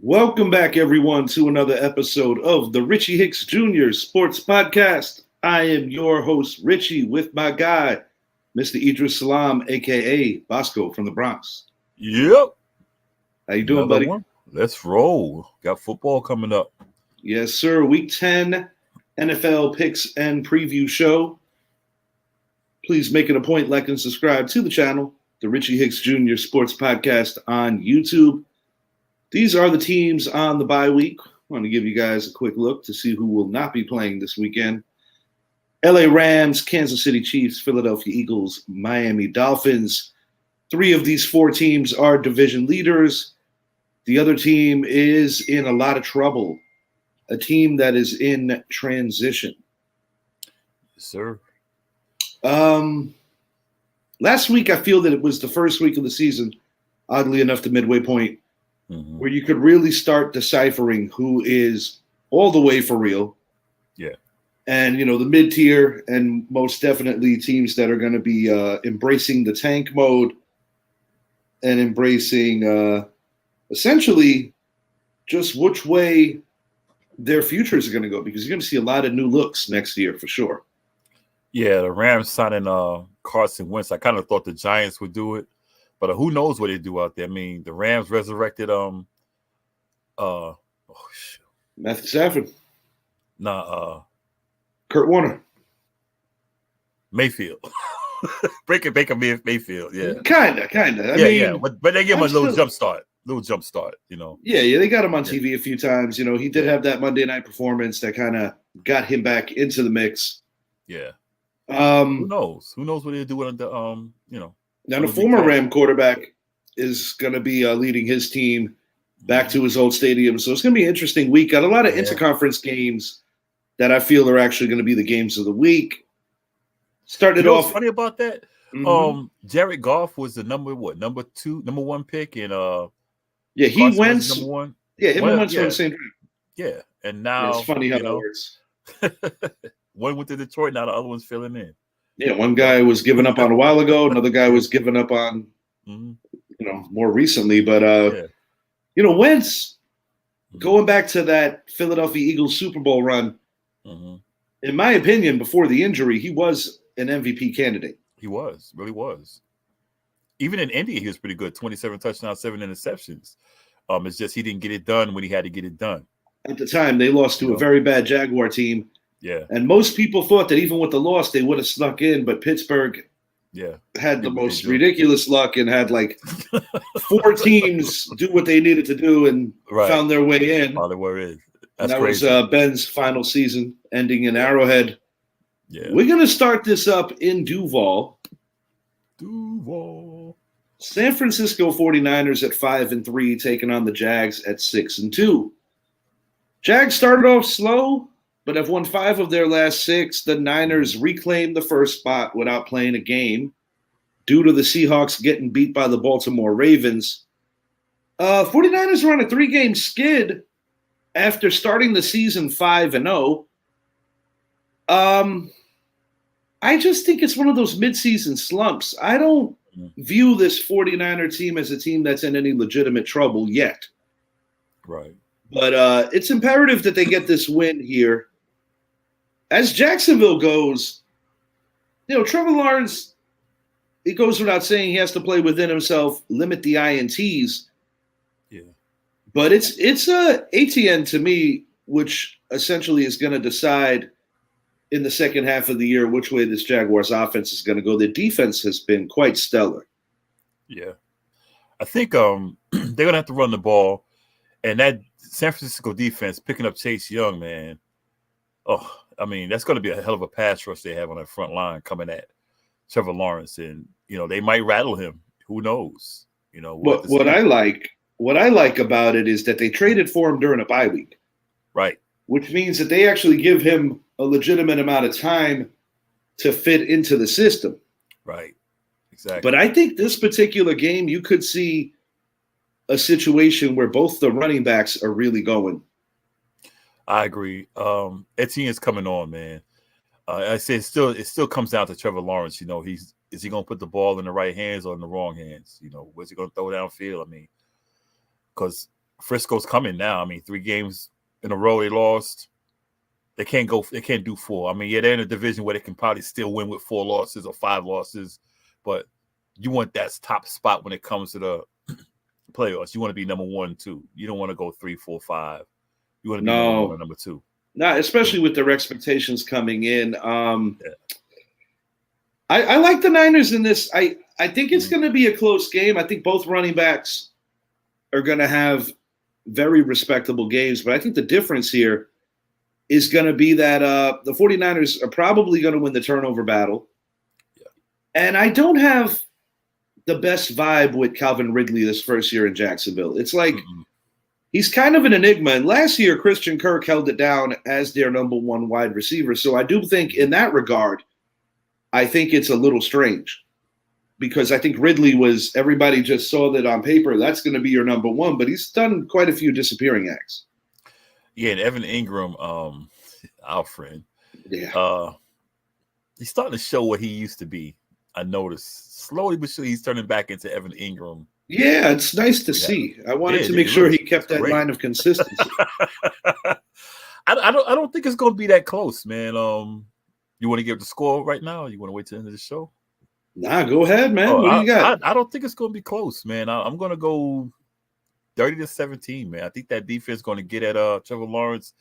Welcome back, everyone, to another episode of the Richie Hicks Jr. Sports Podcast. I am your host, Richie, with my guy, Mr. Idris Salam, a.k.a. Bosco from the Bronx. Yep. How you doing, Another buddy? one. Let's roll. Got football coming up. Yes, sir. Week 10 NFL picks and preview show. Please make it a point, like and subscribe to the channel, the Richie Hicks Jr. Sports Podcast on YouTube. These are the teams on the bye week. I want to give you guys a quick look to see who will not be playing this weekend. LA Rams, Kansas City Chiefs, Philadelphia Eagles, Miami Dolphins. 3 of these 4 teams are division leaders. The other team is in a lot of trouble. A team that is in transition. Yes, sir. Last week, I feel that it was the first week of the season, oddly enough, the midway point, where you could really start deciphering who is all the way for real. Yeah. And, the mid-tier and most definitely teams that are going to be embracing the tank mode and embracing essentially just which way their futures are going to go, because you're going to see a lot of new looks next year for sure. Yeah, the Rams signing Carson Wentz. I kind of thought the Giants would do it, but who knows what they do out there. I mean, the Rams resurrected Matthew Stafford. Kurt Warner. Mayfield. Baker Mayfield, yeah. Kinda. I mean, but they gave him a little jump start. Yeah, they got him on TV a few times. He did have that Monday night performance that kind of got him back into the mix. Yeah. Who knows? Who knows what he'll do with the Now the former Ram quarterback is going to be leading his team back to his old stadium, so it's going to be an interesting week. Got a lot of interconference games that I feel are actually going to be the games of the week. Started off. What's funny about that? Jared Goff was the number 1 pick, and he went number 1. Yeah, him and Wentz were the same draft. Yeah, and now it's funny how that works. One went to Detroit, now the other one's filling in. Yeah, one guy was given up on a while ago, another guy was given up on, more recently. But Wentz, going back to that Philadelphia Eagles Super Bowl run, in my opinion, before the injury, he was an MVP candidate. He really was. Even in Indy, he was pretty good. 27 touchdowns, 7 interceptions. It's just he didn't get it done when he had to get it done. At the time, they lost to a very bad Jaguar team. Yeah. And most people thought that even with the loss, they would have snuck in, but Pittsburgh had the most ridiculous luck and had like 4 teams do what they needed to do and found their way in. Found their way in. That crazy. Was Ben's final season, ending in Arrowhead. Yeah. We're going to start this up in Duval. San Francisco 49ers at 5-3, taking on the Jags at 6-2. Jags started off slow, but have won 5 of their last 6. The Niners reclaimed the first spot without playing a game due to the Seahawks getting beat by the Baltimore Ravens. 49ers are on a 3-game skid after starting the season 5-0. I just think it's one of those midseason slumps. I don't view this 49er team as a team that's in any legitimate trouble yet. Right. But it's imperative that they get this win here. As Jacksonville goes, Trevor Lawrence, it goes without saying he has to play within himself, limit the INTs. Yeah. But it's ATN to me, which essentially is going to decide in the second half of the year which way this Jaguars offense is going to go. Their defense has been quite stellar. Yeah. I think they're going to have to run the ball. And that San Francisco defense picking up Chase Young, man. Oh, I mean, that's going to be a hell of a pass rush they have on their front line coming at Trevor Lawrence. And, they might rattle him. Who knows? What I like about it is that they traded for him during a bye week. Right. Which means that they actually give him a legitimate amount of time to fit into the system. Right. Exactly. But I think this particular game, you could see a situation where both the running backs are really going. I agree. Etienne's coming on, man. I say it still comes down to Trevor Lawrence. Is he going to put the ball in the right hands or in the wrong hands? Where's he going to throw downfield? I mean, because Frisco's coming now. I mean, 3 games in a row they lost. They can't do 4. I mean, yeah, they're in a division where they can probably still win with 4 losses or 5 losses, but you want that top spot when it comes to the playoffs. You want to be number 1, 2. You don't want to go 3, 4, 5. You want to be number 1 or number 2. No, especially with their expectations coming in. I like the Niners in this. I think it's going to be a close game. I think both running backs are going to have very respectable games, but I think the difference here is going to be that the 49ers are probably going to win the turnover battle. Yeah. And I don't have the best vibe with Calvin Ridley this first year in Jacksonville. It's like he's kind of an enigma. And last year, Christian Kirk held it down as their number 1 wide receiver. So I do think in that regard, I think it's a little strange because I think Ridley was – everybody just saw that on paper. That's going to be your number 1, but he's done quite a few disappearing acts. Yeah, and Evan Ingram, our friend, he's starting to show what he used to be. I noticed slowly but surely he's turning back into Evan Ingram. Yeah, it's nice to see. I wanted to make sure he kept that line of consistency. I don't think it's going to be that close, man. You want to give the score right now? Or you want to wait till the end of the show? Nah, go ahead, man. What do you got? I don't think it's going to be close, man. I'm going to go 30-17, man. I think that defense is going to get at Trevor Lawrence.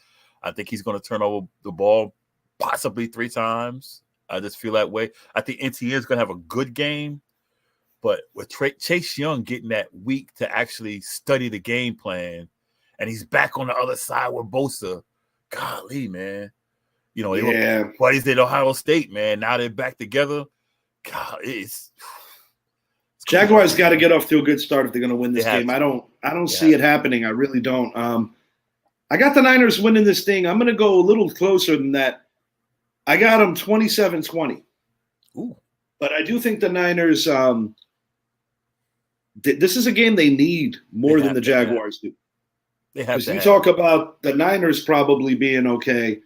I think he's going to turn over the ball possibly 3 times. I just feel that way. I think NTN is going to have a good game, but with Chase Young getting that week to actually study the game plan, and he's back on the other side with Bosa, golly, man. You know, they were buddies at Ohio State, man. Now they're back together. God, it's Jaguars got to get off to a good start if they're going to win this game. I don't see it happening. I really don't. I got the Niners winning this thing. I'm going to go a little closer than that. I got them 27-20. Ooh. But I do think the Niners this is a game they need more than the Jaguars do. Because you talk about the Niners probably being okay.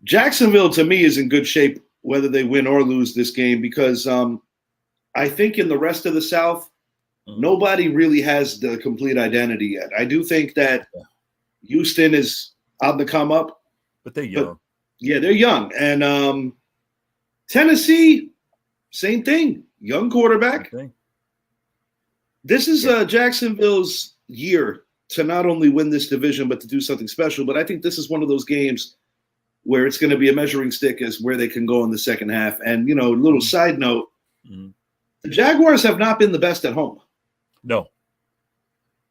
Jacksonville, to me, is in good shape whether they win or lose this game because I think in the rest of the South, nobody really has the complete identity yet. I do think that Houston is on the come up. But they're young. They're young. And Tennessee, same thing. Young quarterback. This is Jacksonville's year to not only win this division, but to do something special. But I think this is one of those games where it's going to be a measuring stick as where they can go in the second half. And, you know, a little side note, the Jaguars have not been the best at home. No.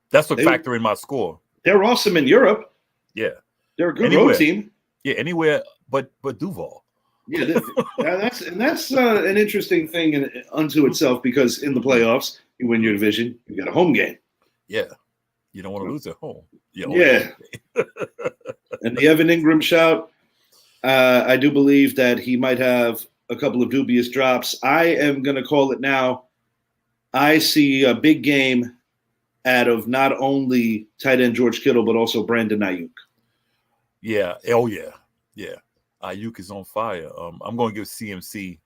That's what factor in my score. They're awesome in Europe. Yeah. They're a good road team. Yeah, anywhere but Duval. Yeah, that's an interesting thing unto itself because in the playoffs, you win your division, you got a home game. Yeah. You don't want to lose at home. Yeah. And the Evan Ingram shout, I do believe that he might have a couple of dubious drops. I am going to call it now. I see a big game out of not only tight end George Kittle, but also Brandon Ayuk. Yeah. Oh, yeah. Yeah. Ayuk is on fire. I'm going to give CMC.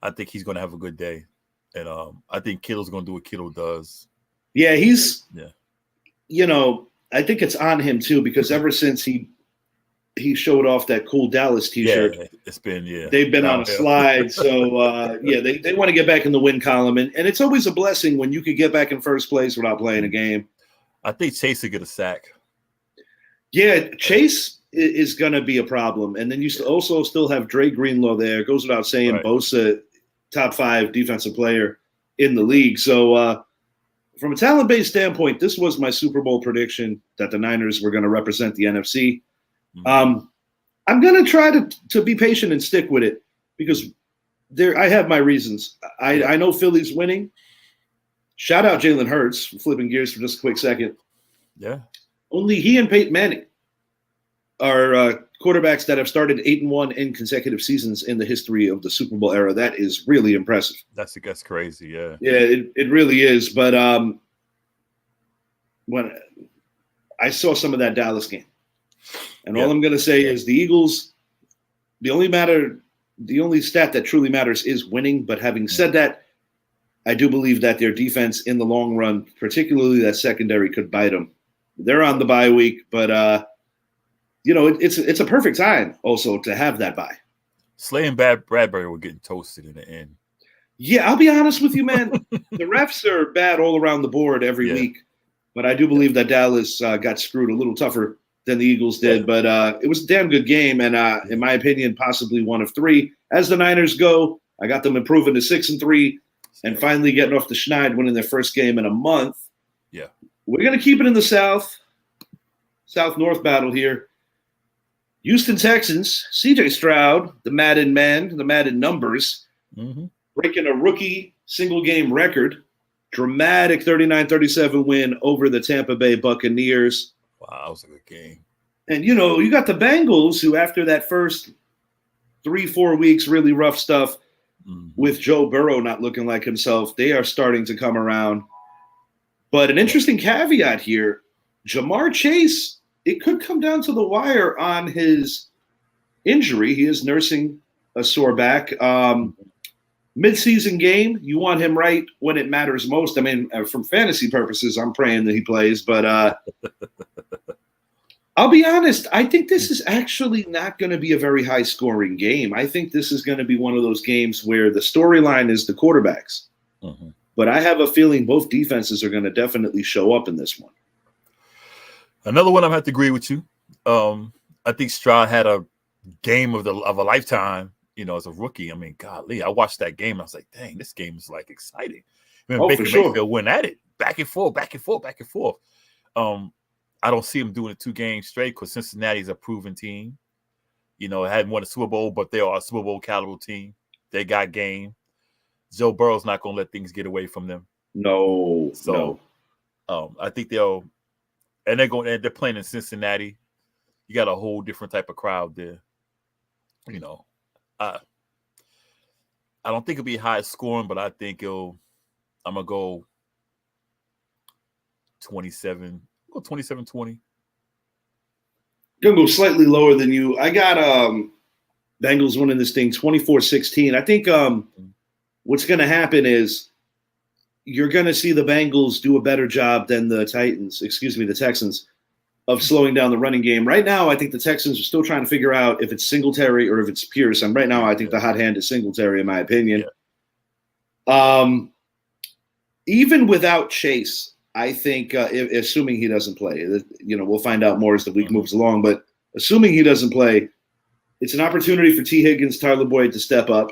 I think he's going to have a good day. And I think Kittle's going to do what Kittle does. Yeah, you know, I think it's on him too, because ever since he showed off that cool Dallas t-shirt, they've been on a slide. So they want to get back in the win column. And it's always a blessing when you could get back in first place without playing a game. I think Chase will get a sack. Yeah, Chase is going to be a problem. And then you also still have Dre Greenlaw there. It goes without saying, right. Bosa, top 5 defensive player in the league. So from a talent-based standpoint, this was my Super Bowl prediction that the Niners were going to represent the NFC. I'm going to try to be patient and stick with it because I have my reasons. I know Philly's winning. Shout out Jalen Hurts, flipping gears for just a quick second. Yeah. Only he and Peyton Manning are quarterbacks that have started 8-1 in consecutive seasons in the history of the Super Bowl era. That is really impressive. That's crazy, yeah. Yeah, it really is. But when I saw some of that Dallas game, and all I'm going to say is the Eagles, the only stat that truly matters is winning. But having said that, I do believe that their defense in the long run, particularly that secondary, could bite them They're on the bye week, but it's a perfect time also to have that bye. Slay and Bradbury were getting toasted in the end. Yeah, I'll be honest with you, man. The refs are bad all around the board every week, but I do believe that Dallas got screwed a little tougher than the Eagles did. But it was a damn good game, and in my opinion, possibly one of three. As the Niners go, I got them improving to 6-3, and finally getting off the schneid, winning their first game in a month. Yeah, we're gonna keep it in the South-North battle here. Houston Texans, C.J. Stroud, the Madden man, the Madden numbers. Mm-hmm. Breaking a rookie single-game record. Dramatic 39-37 win over the Tampa Bay Buccaneers. Wow, that was a good game. And, you got the Bengals, who after that first 3-4 weeks, really rough stuff, with Joe Burrow not looking like himself, they are starting to come around. But an interesting caveat here, Jamar Chase, it could come down to the wire on his injury. He is nursing a sore back. Mid-season game, you want him right when it matters most. I mean, from fantasy purposes, I'm praying that he plays. But I'll be honest, I think this is actually not going to be a very high-scoring game. I think this is going to be one of those games where the storyline is the quarterbacks. Mm-hmm. But I have a feeling both defenses are going to definitely show up in this one. Another one I have to agree with you. I think Stroud had a game of a lifetime. As a rookie, I mean, golly, I watched that game. And I was like, dang, this game is like exciting. Baker Mayfield went at it, back and forth. I don't see him doing it 2 games straight because Cincinnati's a proven team. Hadn't won a Super Bowl, but they are a Super Bowl caliber team. They got game. Joe Burrow's not going to let things get away from them. No. I think they're playing in Cincinnati. You got a whole different type of crowd there. I don't think it'll be high scoring, but I think I'm gonna go 27. Go 27-20. Gonna go slightly lower than you. I got Bengals winning this thing 24-16. I think what's gonna happen is you're gonna see the Bengals do a better job than the Texans of slowing down the running game. Right now, I think the Texans are still trying to figure out if it's Singletary or if it's Pierce. And right now, I think the hot hand is Singletary, in my opinion. Yeah. Even without Chase, I think, assuming he doesn't play, we'll find out more as the week moves along. But assuming he doesn't play, it's an opportunity for T. Higgins, Tyler Boyd to step up.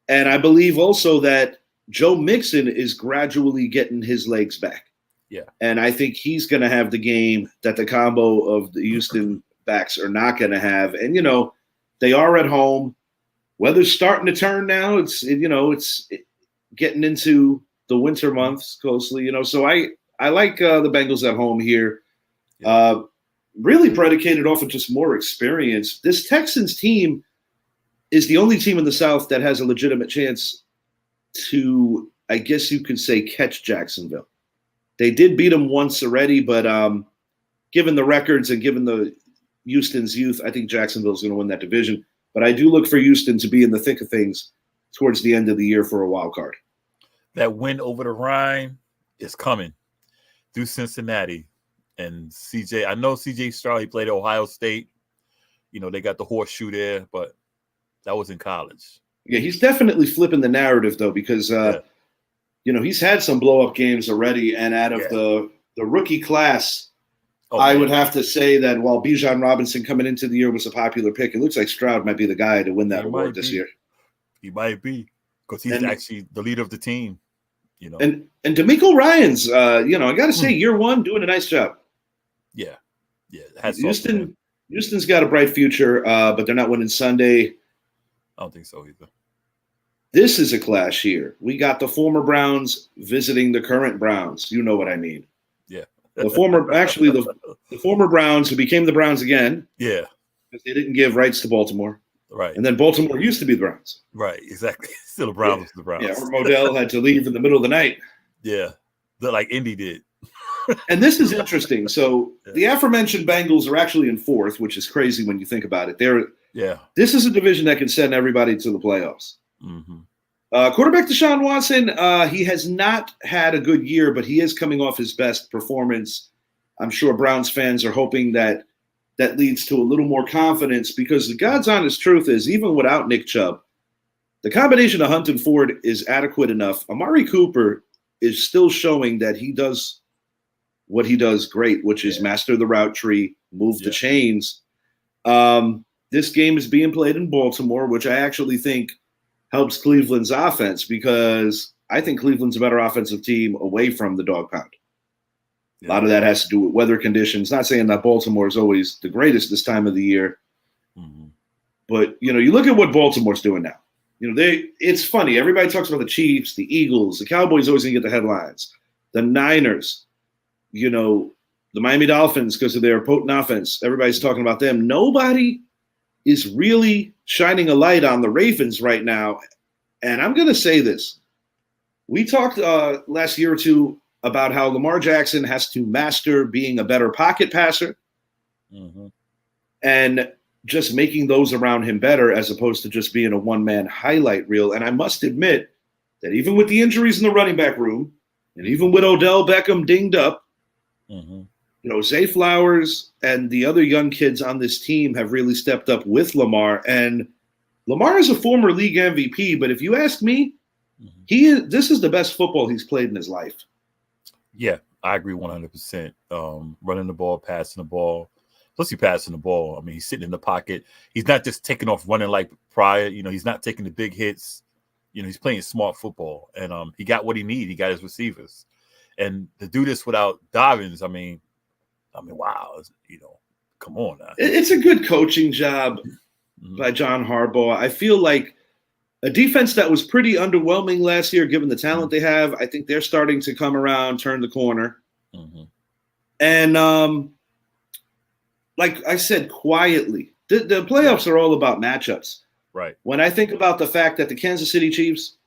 And I believe also that Joe Mixon is gradually getting his legs back. Yeah. And I think he's going to have the game that the combo of the Houston backs are not going to have. And, they are at home. Weather's starting to turn now. It's getting into the winter months closely, So I like the Bengals at home here. Yeah. Really predicated off of just more experience. This Texans team is the only team in the South that has a legitimate chance to, I guess you could say, catch Jacksonville. They did beat them once already, but given the records and given the Houston's youth, I think Jacksonville's going to win that division. But I do look for Houston to be in the thick of things towards the end of the year for a wild card. That win over the Rhine is coming through Cincinnati. And I know CJ Stroud, he played at Ohio State. They got the horseshoe there, but that was in college. Yeah, he's definitely flipping the narrative, though, because he's had some blow-up games already, and out of the rookie class, I would have to say that while Bijan Robinson coming into the year was a popular pick, it looks like Stroud might be the guy to win that award this year. He might be, because he's actually the leader of the team. And DeMeco Ryans, I got to say, year one, doing a nice job. Yeah. Houston's got a bright future, but they're not winning Sunday. I don't think so either. This is a clash here. We got the former Browns visiting the current Browns. You know what I mean. Yeah. The former Browns who became the Browns again. Yeah. Because they didn't give rights to Baltimore. Right. And then Baltimore used to be the Browns. Right, exactly. Still the Browns was the Browns. Yeah, or Modell had to leave in the middle of the night. Yeah. Like Indy did. And this is interesting. So the aforementioned Bengals are actually in fourth, which is crazy when you think about it. This is a division that can send everybody to the playoffs. Mm-hmm. Quarterback Deshaun Watson, he has not had a good year, but he is coming off his best performance I'm sure Browns fans are hoping that leads to a little more confidence, because the God's honest truth is, even without Nick Chubb, the combination of Hunt and Ford is adequate enough. Amari Cooper is still showing that he does what he does great, which is master the route tree, move the chains. This game is being played in Baltimore, which I actually think helps Cleveland's offense, because I think Cleveland's a better offensive team away from the dog pound. A lot of that has to do with weather conditions. Not saying that Baltimore is always the greatest this time of the year, but you look at what Baltimore's doing now. It's funny. Everybody talks about the Chiefs, the Eagles, the Cowboys always gonna get the headlines. The Niners, the Miami Dolphins, because of their potent offense. Everybody's talking about them. Nobody is really shining a light on the Ravens right now. And I'm gonna say this: we talked last year or two about how Lamar Jackson has to master being a better pocket passer and just making those around him better, as opposed to just being a one-man highlight reel. And I must admit that even with the injuries in the running back room, and even with Odell Beckham dinged up, Zay Flowers and the other young kids on this team have really stepped up with Lamar. And Lamar is a former league MVP, but if you ask me, this is the best football he's played in his life. Yeah, I agree 100%. Running the ball, passing the ball, plus passing the ball. I mean, he's sitting in the pocket. He's not just taking off running like prior. He's not taking the big hits. He's playing smart football, and he got what he needed. He got his receivers, and to do this without Dobbins, I mean, wow, come on now. It's a good coaching job by John Harbaugh. I feel like a defense that was pretty underwhelming last year, given the talent they have, I think they're starting to come around, turn the corner. And like I said, quietly, the playoffs are all about matchups. Right. When I think about the fact that the Kansas City Chiefs,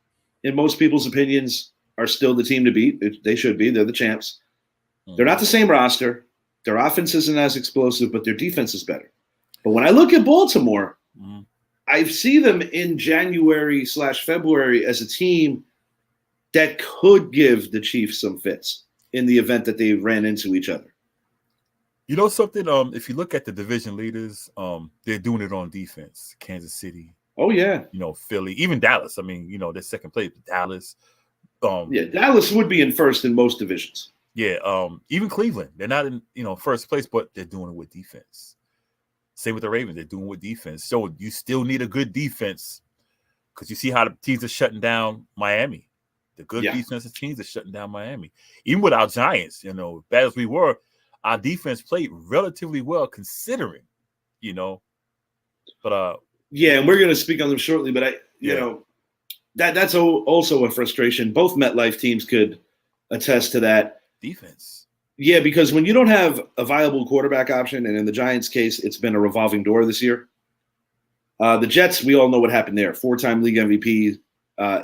in most people's opinions, are still the team to beat, they should be. They're the champs. They're not the same roster. Their offense isn't as explosive, but their defense is better. But when I look at Baltimore, I see them in January/February as a team that could give the Chiefs some fits in the event that they ran into each other. You know something? If you look at the division leaders, they're doing it on defense. Kansas City. Oh, yeah. Philly, even Dallas. I mean, they're second place. Dallas. Dallas would be in first in most divisions. Yeah. Even Cleveland. They're not in, first place, but they're doing it with defense. Same with the Ravens. They're doing it with defense. So you still need a good defense, because you see how the teams are shutting down Miami. The good defensive teams are shutting down Miami. Even with our Giants, bad as we were, our defense played relatively well considering, But and we're going to speak on them shortly. But that's also a frustration. Both MetLife teams could attest to that defense. Yeah, because when you don't have a viable quarterback option, and in the Giants' case, it's been a revolving door this year. The Jets, we all know what happened there. 4-time league MVP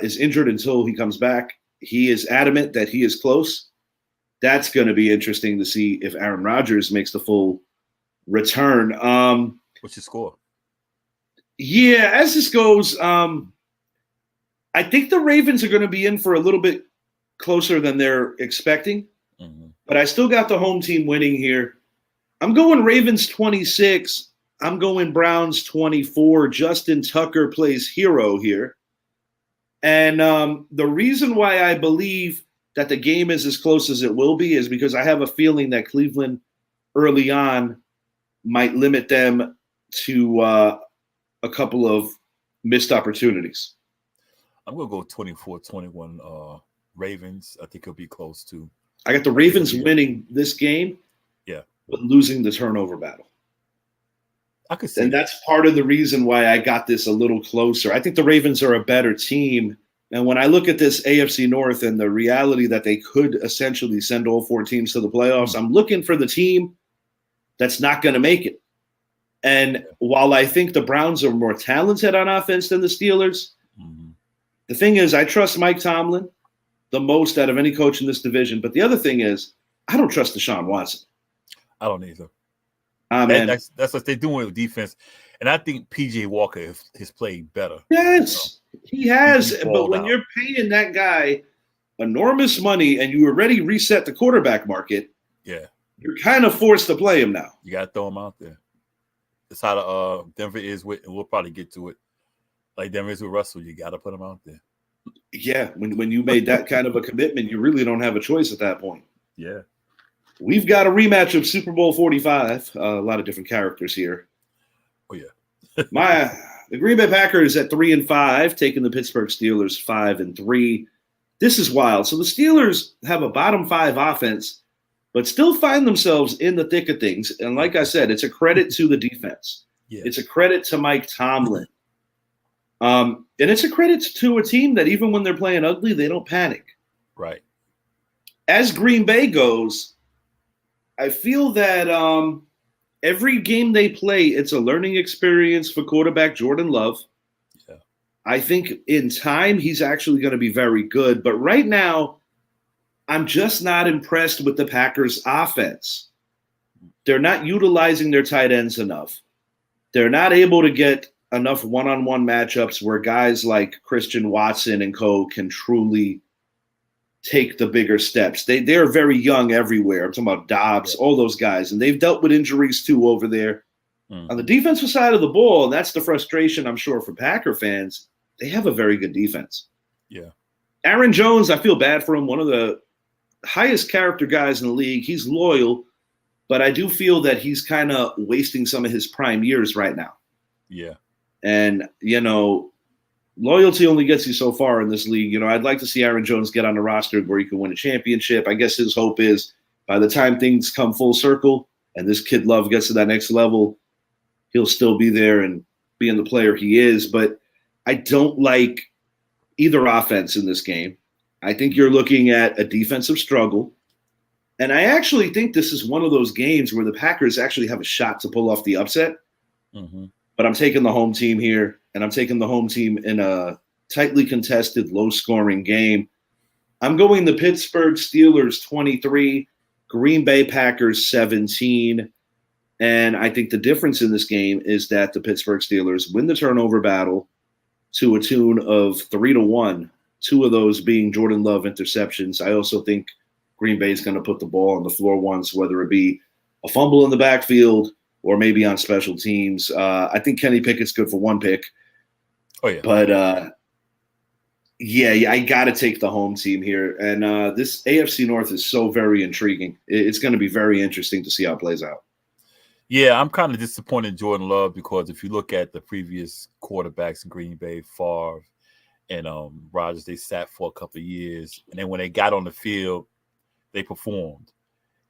is injured until he comes back. He is adamant that he is close. That's going to be interesting to see if Aaron Rodgers makes the full return. What's your score? Yeah, as this goes, I think the Ravens are going to be in for a little bit closer than they're expecting. But I still got the home team winning here. I'm going Ravens 26. I'm going Browns 24. Justin Tucker plays hero here. And the reason why I believe that the game is as close as it will be is because I have a feeling that Cleveland early on might limit them to a couple of missed opportunities. I'm going to go 24-21 Ravens. I think it'll be close too. I got the Ravens winning this game, but losing the turnover battle. I could see. And that's part of the reason why I got this a little closer. I think the Ravens are a better team. And when I look at this AFC North and the reality that they could essentially send all 4 teams to the playoffs, I'm looking for the team that's not going to make it. And while I think the Browns are more talented on offense than the Steelers, the thing is I trust Mike Tomlin the most out of any coach in this division. But the other thing is, I don't trust Deshaun Watson. I don't either. Man. That's what they're doing with defense. And I think P.J. Walker has played better. Yes, he has. But when you're paying that guy enormous money and you already reset the quarterback market, You're kind of forced to play him now. You got to throw him out there. That's how the Denver is with, and we'll probably get to it. Like Denver is with Russell, you got to put him out there. Yeah, when you made that kind of a commitment, you really don't have a choice at that point. Yeah. We've got a rematch of Super Bowl 45. A lot of different characters here. Oh, yeah. The Green Bay Packers at 3-5, taking the Pittsburgh Steelers 5-3. This is wild. So the Steelers have a bottom 5 offense, but still find themselves in the thick of things. And like I said, it's a credit to the defense. Yeah. It's a credit to Mike Tomlin. And it's a credit to a team that even when they're playing ugly, they don't panic. Right. As Green Bay goes, I feel that every game they play, it's a learning experience for quarterback Jordan Love. Yeah. I think in time, he's actually going to be very good. But right now, I'm just not impressed with the Packers' offense. They're not utilizing their tight ends enough. They're not able to get enough one-on-one matchups where guys like Christian Watson and co. can truly take the bigger steps. They're very young everywhere. I'm talking about Dobbs, all those guys, and they've dealt with injuries too over there. On the defensive side of the ball, and that's the frustration, I'm sure, for Packer fans, they have a very good defense. Yeah. Aaron Jones, I feel bad for him, one of the highest character guys in the league. He's loyal, but I do feel that he's kind of wasting some of his prime years right now. Yeah. And, loyalty only gets you so far in this league. I'd like to see Aaron Jones get on the roster where he can win a championship. I guess his hope is by the time things come full circle and this kid Love gets to that next level, he'll still be there and being the player he is. But I don't like either offense in this game. I think you're looking at a defensive struggle. And I actually think this is one of those games where the Packers actually have a shot to pull off the upset. Mm-hmm. But I'm taking the home team here, and I'm taking the home team in a tightly contested, low-scoring game. I'm going the Pittsburgh Steelers 23, Green Bay Packers 17. And I think the difference in this game is that the Pittsburgh Steelers win the turnover battle to a tune of 3-1, 2 of those being Jordan Love interceptions. I also think Green Bay is going to put the ball on the floor once, whether it be a fumble in the backfield or maybe on special teams. I think Kenny Pickett's good for 1 pick. Oh, yeah. But, I got to take the home team here. And this AFC North is so very intriguing. It's going to be very interesting to see how it plays out. Yeah, I'm kind of disappointed in Jordan Love because if you look at the previous quarterbacks in Green Bay, Favre and Rodgers, they sat for a couple of years. And then when they got on the field, they performed.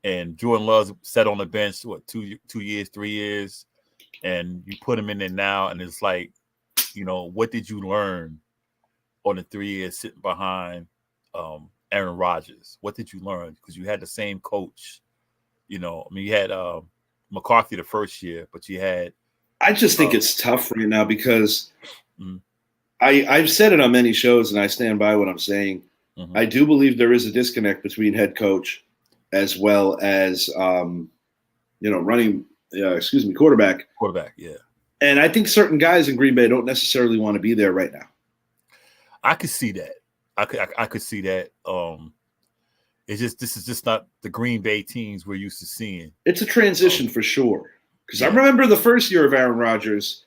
And Jordan Love sat on the bench, 2 years, 3 years, and you put him in there now, and it's like, what did you learn on the 3 years sitting behind Aaron Rodgers? What did you learn? Because you had the same coach. You had McCarthy the first year, but you had. I just think it's tough right now because I've said it on many shows, and I stand by what I'm saying. I do believe there is a disconnect between head coach as well as, quarterback. Quarterback, yeah. And I think certain guys in Green Bay don't necessarily want to be there right now. I could see that. I could see that. This is just not the Green Bay teams we're used to seeing. It's a transition for sure. Because I remember the first year of Aaron Rodgers,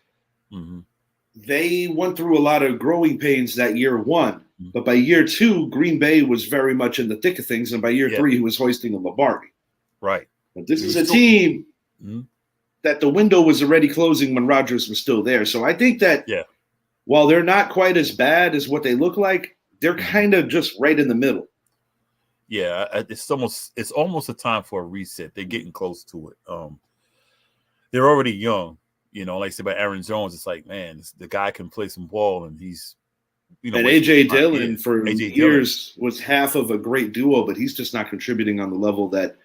they went through a lot of growing pains that year 1. But by year 2, Green Bay was very much in the thick of things. And by year 3, he was hoisting a Lombardi. Right. But this is a team that the window was already closing when Rodgers was still there. So I think that while they're not quite as bad as what they look like, they're kind of just right in the middle. Yeah, it's almost a time for a reset. They're getting close to it. They're already young. Like I said about Aaron Jones, it's like, man, the guy can play some ball, and he's and A.J. Dillon for years was half of a great duo, but he's just not contributing on the level that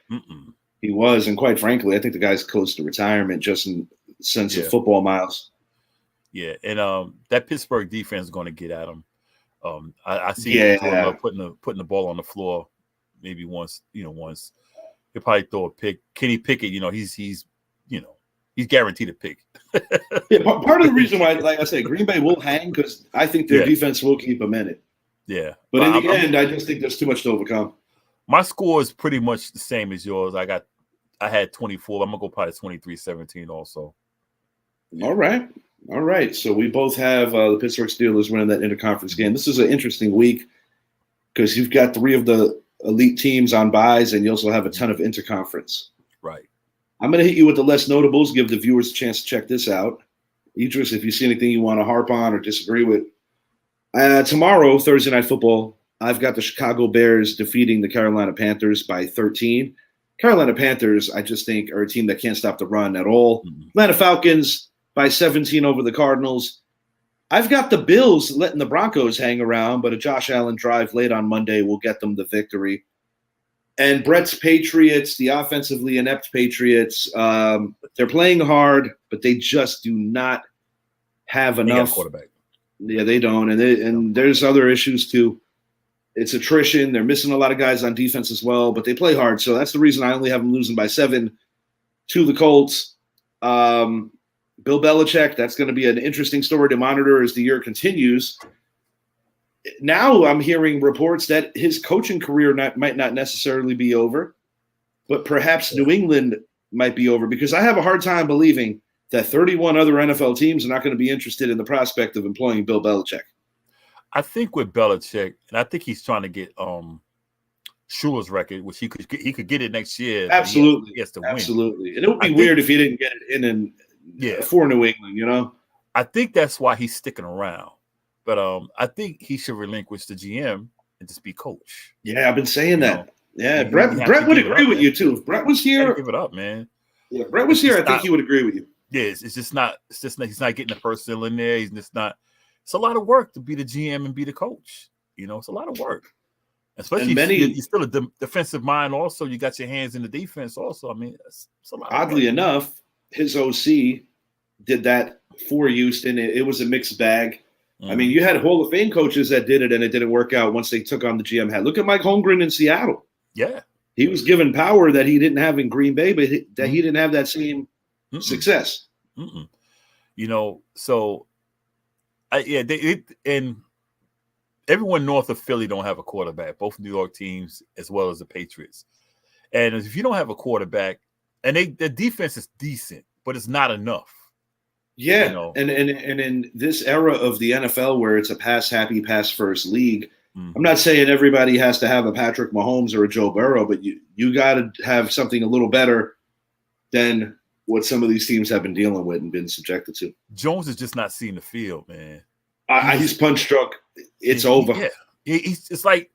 he was. And quite frankly, I think the guy's close to retirement just in the sense of football miles. Yeah, and that Pittsburgh defense is going to get at him. I see putting the ball on the floor maybe once. Once he'll probably throw a pick. Kenny Pickett, he's guaranteed a pick. Part of the reason why, like I said, Green Bay will hang because I think their defense will keep them in it. Yeah. But in the end, I just think there's too much to overcome. My score is pretty much the same as yours. I got I had 24. I'm gonna go probably 23-17 also. All right. So we both have the Pittsburgh Steelers winning that interconference game. This is an interesting week because you've got 3 of the elite teams on byes, and you also have a ton of interconference. Right. I'm going to hit you with the less notables, give the viewers a chance to check this out. Idris, if you see anything you want to harp on or disagree with. Tomorrow, Thursday Night Football, I've got the Chicago Bears defeating the Carolina Panthers by 13. Carolina Panthers, I just think, are a team that can't stop the run at all. Atlanta Falcons by 17 over the Cardinals. I've got the Bills letting the Broncos hang around, but a Josh Allen drive late on Monday will get them the victory. And Brett's Patriots, the offensively inept Patriots, they're playing hard, but they just do not have enough quarterback. Yeah, they don't, and there's other issues too. It's attrition. They're missing a lot of guys on defense as well, but they play hard. So that's the reason I only have them losing by 7 to the Colts. Bill Belichick, that's going to be an interesting story to monitor as the year continues. Now I'm hearing reports that his coaching career might not necessarily be over, but perhaps New England might be over, because I have a hard time believing that 31 other NFL teams are not going to be interested in the prospect of employing Bill Belichick. I think with Belichick, and I think he's trying to get Schuler's record, which he could get it next year. Absolutely, he has to absolutely. win. And it would be weird if he didn't get it in for New England. You know, I think that's why he's sticking around. But I think he should relinquish the GM and just be coach. Yeah, I've been saying that. Yeah, Brett would agree with you too. If Brett was here, give it up, man. Yeah, if Brett was here, I think he would agree with you. Yeah, it's just not. He's not getting the personnel in there. He's just not. It's a lot of work to be the GM and be the coach. You know, it's a lot of work. Especially you're still a defensive mind. Also, you got your hands in the defense. Also, I mean, it's a lot. Oddly enough, his OC did that for Houston. It was a mixed bag. I mean, you had Hall of Fame coaches that did it, and it didn't work out once they took on the GM hat. Look at Mike Holmgren in Seattle. Yeah, he was given power that he didn't have in Green Bay, but he didn't have that same success. You know, so and everyone north of Philly don't have a quarterback. Both New York teams as well as the Patriots. And if you don't have a quarterback, and the defense is decent, but it's not enough. Yeah, you know? and in this era of the NFL where it's a pass-happy, pass-first league, I'm not saying everybody has to have a Patrick Mahomes or a Joe Burrow, but you got to have something a little better than what some of these teams have been dealing with and been subjected to. Jones is just not seeing the field, man. He's punch drunk. It's over. Yeah, he's like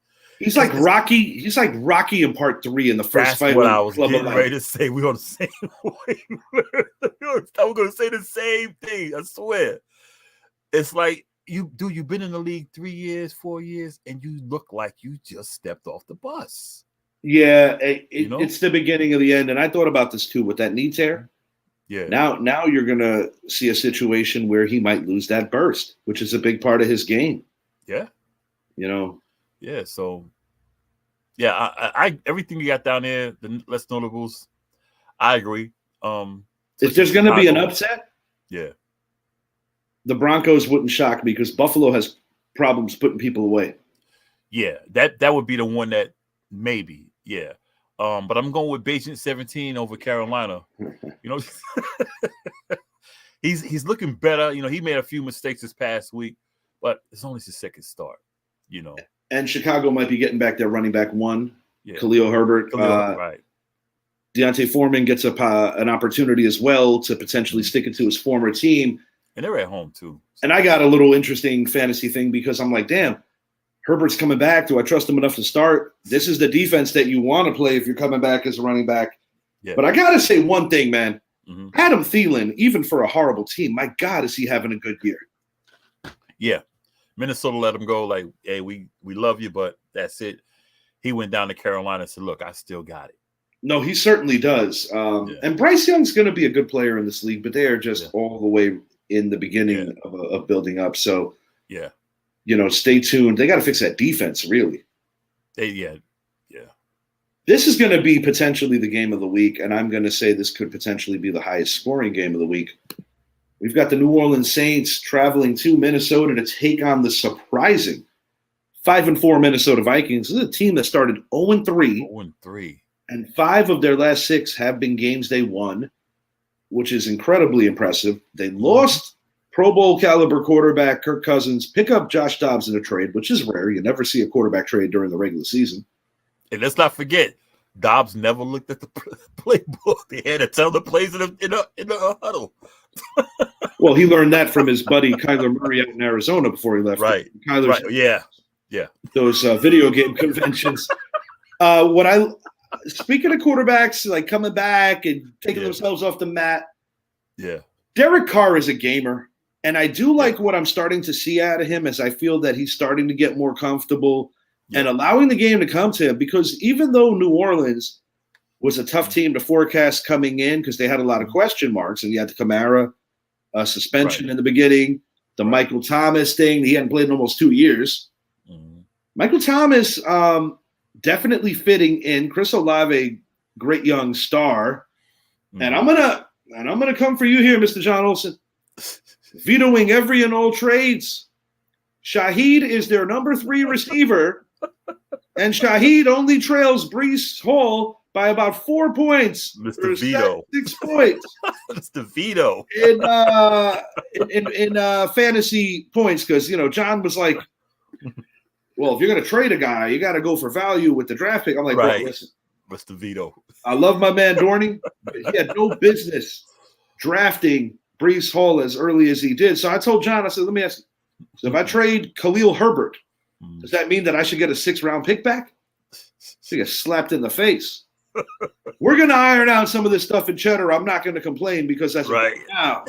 Rocky. He's like Rocky in Part 3 in the first fight. That's what I was getting ready to say. We're on the same way. I'm going to say the same thing. I swear. It's like you've been in the league 3 years, 4 years, and you look like you just stepped off the bus. Yeah, it's the beginning of the end. And I thought about this too with that knee tear. Yeah. Now you're going to see a situation where he might lose that burst, which is a big part of his game. Yeah. You know. Yeah. So, yeah, I everything you got down there, the less notables, I agree. If there's going to be an upset, yeah, the Broncos wouldn't shock me because Buffalo has problems putting people away. Yeah, that would be the one that maybe, yeah. But I'm going with Beijing 17 over Carolina. You know, he's looking better. You know, he made a few mistakes this past week, but it's only his second start. You know, and Chicago might be getting back their running back one, Khalil Herbert. Right. Deontay Foreman gets an opportunity as well to potentially stick it to his former team, and they're at home too. And I got a little interesting fantasy thing because I'm like, damn. Herbert's coming back. Do I trust him enough to start? This is the defense that you want to play if you're coming back as a running back. Yeah. But I got to say one thing, man. Adam Thielen, even for a horrible team, my God, is he having a good year? Yeah. Minnesota let him go like, hey, we love you, but that's it. He went down to Carolina and said, look, I still got it. No, he certainly does. And Bryce Young's going to be a good player in this league, but they are just all the way in the beginning of building up. So, yeah. You know, stay tuned. They got to fix that defense, really. Yeah. This is going to be potentially the game of the week, and I'm going to say this could potentially be the highest scoring game of the week. We've got the New Orleans Saints traveling to Minnesota to take on the surprising 5-4 Minnesota Vikings. This is a team that started 0-3. 0-3. And 5 of their last 6 have been games they won, which is incredibly impressive. They lost Pro Bowl caliber quarterback Kirk Cousins, pick up Josh Dobbs in a trade, which is rare. You never see a quarterback trade during the regular season. And let's not forget, Dobbs never looked at the playbook. They had to tell the plays in the huddle. Well, he learned that from his buddy Kyler Murray out in Arizona before he left. Right. Kyler's, Yeah. Those video game conventions. Speaking of quarterbacks, like coming back and taking themselves off the mat. Yeah. Derek Carr is a gamer. And I do like what I'm starting to see out of him as I feel that he's starting to get more comfortable and allowing the game to come to him, because even though New Orleans was a tough team to forecast coming in because they had a lot of question marks, and you had the Kamara suspension in the beginning, the Michael Thomas thing, he hadn't played in almost 2 years. Michael Thomas definitely fitting in. Chris Olave, great young star. And I'm gonna come for you here, Mr. John Olsen. Vetoing every and all trades. Shaheed is their number 3 receiver, and Shaheed only trails Breece Hall by about 4 points. Mr. Veto. 6 points. Mr. Veto. In fantasy points, because John was like, well, if you're gonna trade a guy, you got to go for value with the draft pick. I'm like, bro, listen, Mr. Veto. I love my man Dorney, but he had no business drafting Breece Hall as early as he did. So I told John, I said, let me ask you, so if I trade Khalil Herbert, does that mean that I should get a 6th-round pick back? He gets slapped in the face. We're going to iron out some of this stuff in cheddar. I'm not going to complain because that's right now.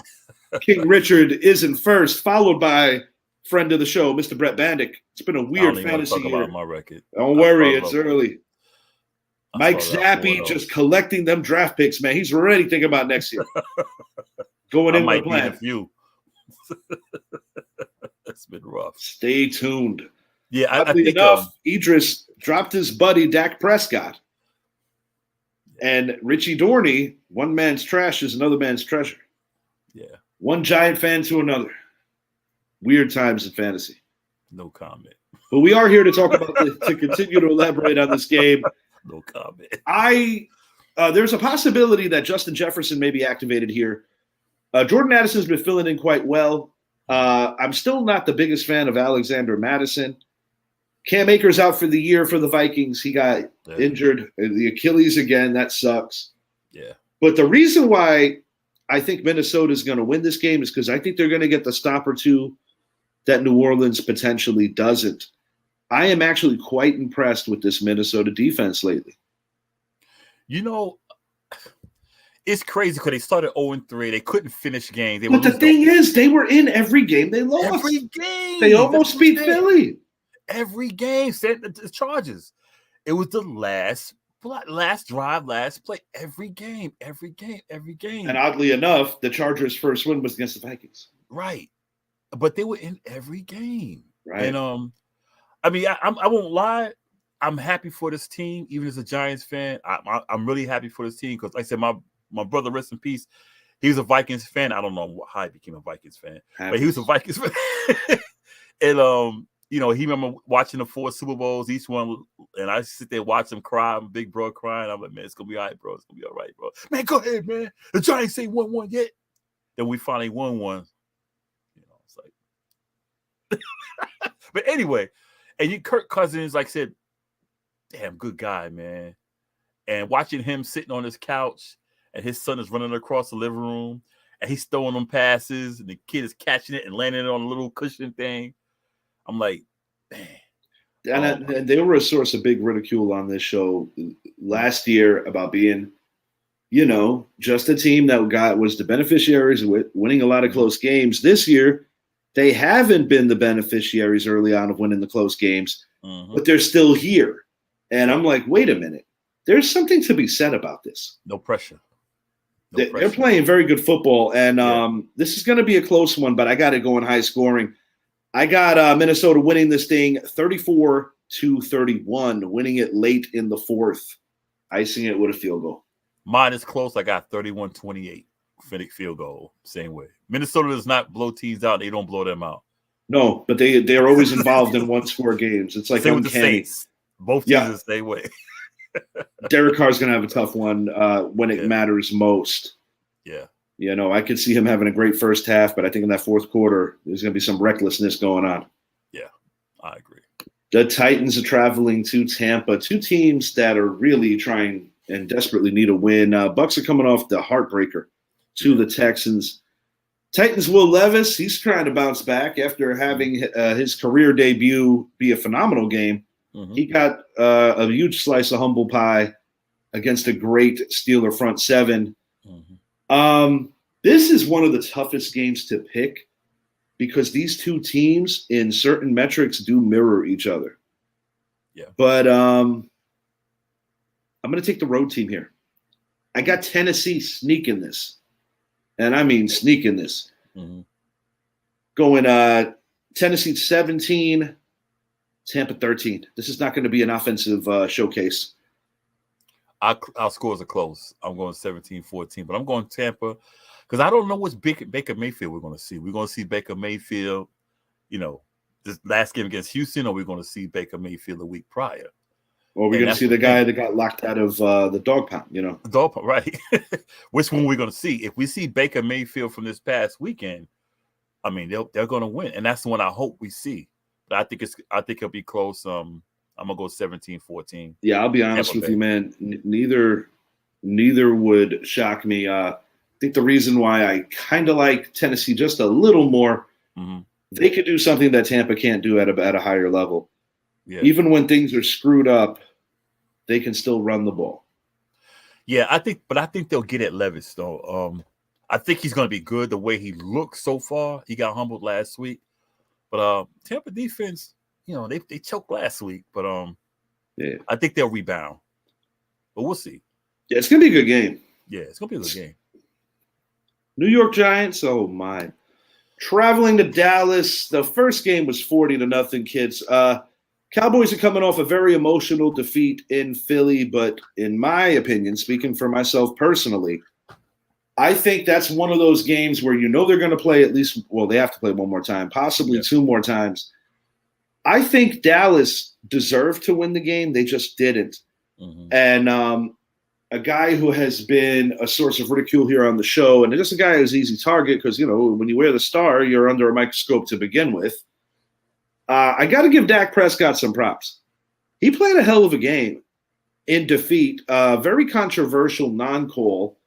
King Richard is in first, followed by friend of the show, Mr. Brett Bandick. It's been a weird fantasy year. About my record. Don't worry, it's early. Mike Zappi just collecting them draft picks, man. He's already thinking about next year. Going in with a plan. A few. It's been rough. Stay tuned. Yeah, I think enough. Idris dropped his buddy Dak Prescott, and Richie Dorney. One man's trash is another man's treasure. Yeah. One Giant fan to another. Weird times in fantasy. No comment. But we are here to talk about to continue to elaborate on this game. No comment. There's a possibility that Justin Jefferson may be activated here. Jordan Addison's been filling in quite well. I'm still not the biggest fan of Alexander Madison. Cam Akers out for the year for the Vikings. He got injured. The Achilles again. That sucks. Yeah. But the reason why I think Minnesota is going to win this game is because I think they're going to get the stop or two that New Orleans potentially doesn't. I am actually quite impressed with this Minnesota defense lately. It's crazy because they started 0-3. They couldn't finish games. But the thing is, they were in every game they lost. Every game. They almost beat Philly. Every game. Sent the charges. It was the last drive, last play. Every game. And oddly enough, the Chargers' first win was against the Vikings. Right. But they were in every game. Right. And I won't lie. I'm happy for this team, even as a Giants fan. I'm really happy for this team because, like I said, my brother, rest in peace, he was a Vikings fan. I don't know how he became a Vikings fan, but he was a Vikings fan. And he remember watching the 4 Super Bowls, each one, and I sit there watch him cry. I'm big bro crying. I'm like, man, it's gonna be all right, bro. It's gonna be all right, bro. Man, go ahead, man. The Giants ain't won one yet. Then we finally won one. It's like, but anyway, and Kirk Cousins, like I said, damn good guy, man. And watching him sitting on his couch, and his son is running across the living room, and he's throwing them passes, and the kid is catching it and landing it on a little cushion thing. I'm like, man. And they were a source of big ridicule on this show last year about being, just a team that was the beneficiaries of winning a lot of close games. This year, they haven't been the beneficiaries early on of winning the close games, but they're still here. And I'm like, wait a minute. There's something to be said about this. No pressure. They're playing very good football, and this is going to be a close one, but I got it going high scoring. I got Minnesota winning this thing 34-31, winning it late in the 4th, icing it with a field goal. Mine is close. I got 31-28, field goal, same way. Minnesota does not blow teams out. They don't blow them out. No, but they are always involved in one-score games. It's like same with the Saints. Both teams the same way. Derek Carr's going to have a tough one when it matters most. Yeah. I could see him having a great first half, but I think in that fourth quarter, there's going to be some recklessness going on. Yeah, I agree. The Titans are traveling to Tampa, two teams that are really trying and desperately need a win. Bucks are coming off the heartbreaker to the Texans. Titans' Will Levis, he's trying to bounce back after having his career debut be a phenomenal game. Mm-hmm. He got a huge slice of humble pie against a great Steeler front seven. Mm-hmm. This is one of the toughest games to pick because these two teams in certain metrics do mirror each other. Yeah. But I'm going to take the road team here. I got Tennessee sneaking this. And I mean sneaking this. Mm-hmm. Going Tennessee 17, Tampa 13. This is not going to be an offensive showcase. Our scores are close. I'm going 17-14, but I'm going Tampa because I don't know what's Baker Mayfield we're going to see. We're going to see Baker Mayfield, this last game against Houston, or we're going to see Baker Mayfield the week prior. Or we're going to see the guy that got locked out of the dog pound, The dog pound, right. Which one we're going to see? If we see Baker Mayfield from this past weekend, I mean, they're going to win. And that's the one I hope we see. But I think it'll be close. I'm going to go 17-14. Yeah, I'll be honest with you, man. Neither would shock me. I think the reason why I kind of like Tennessee just a little more, they could do something that Tampa can't do at a higher level. Yeah. Even when things are screwed up, they can still run the ball. Yeah, I think they'll get at Levis though. I think he's going to be good the way he looks so far. He got humbled last week, but Tampa defense, they choked last week, but I think they'll rebound. But we'll see. Yeah, it's going to be a good game. Yeah, it's going to be a good game. New York Giants, oh my. Traveling to Dallas, the first game was 40-0, kids. Cowboys are coming off a very emotional defeat in Philly, but in my opinion, speaking for myself personally, I think that's one of those games where they're going to play at least, they have to play one more time, possibly two more times. I think Dallas deserved to win the game. They just didn't. Mm-hmm. And a guy who has been a source of ridicule here on the show, and just a guy who's easy target because, when you wear the star, you're under a microscope to begin with. I got to give Dak Prescott some props. He played a hell of a game in defeat. Very controversial non-call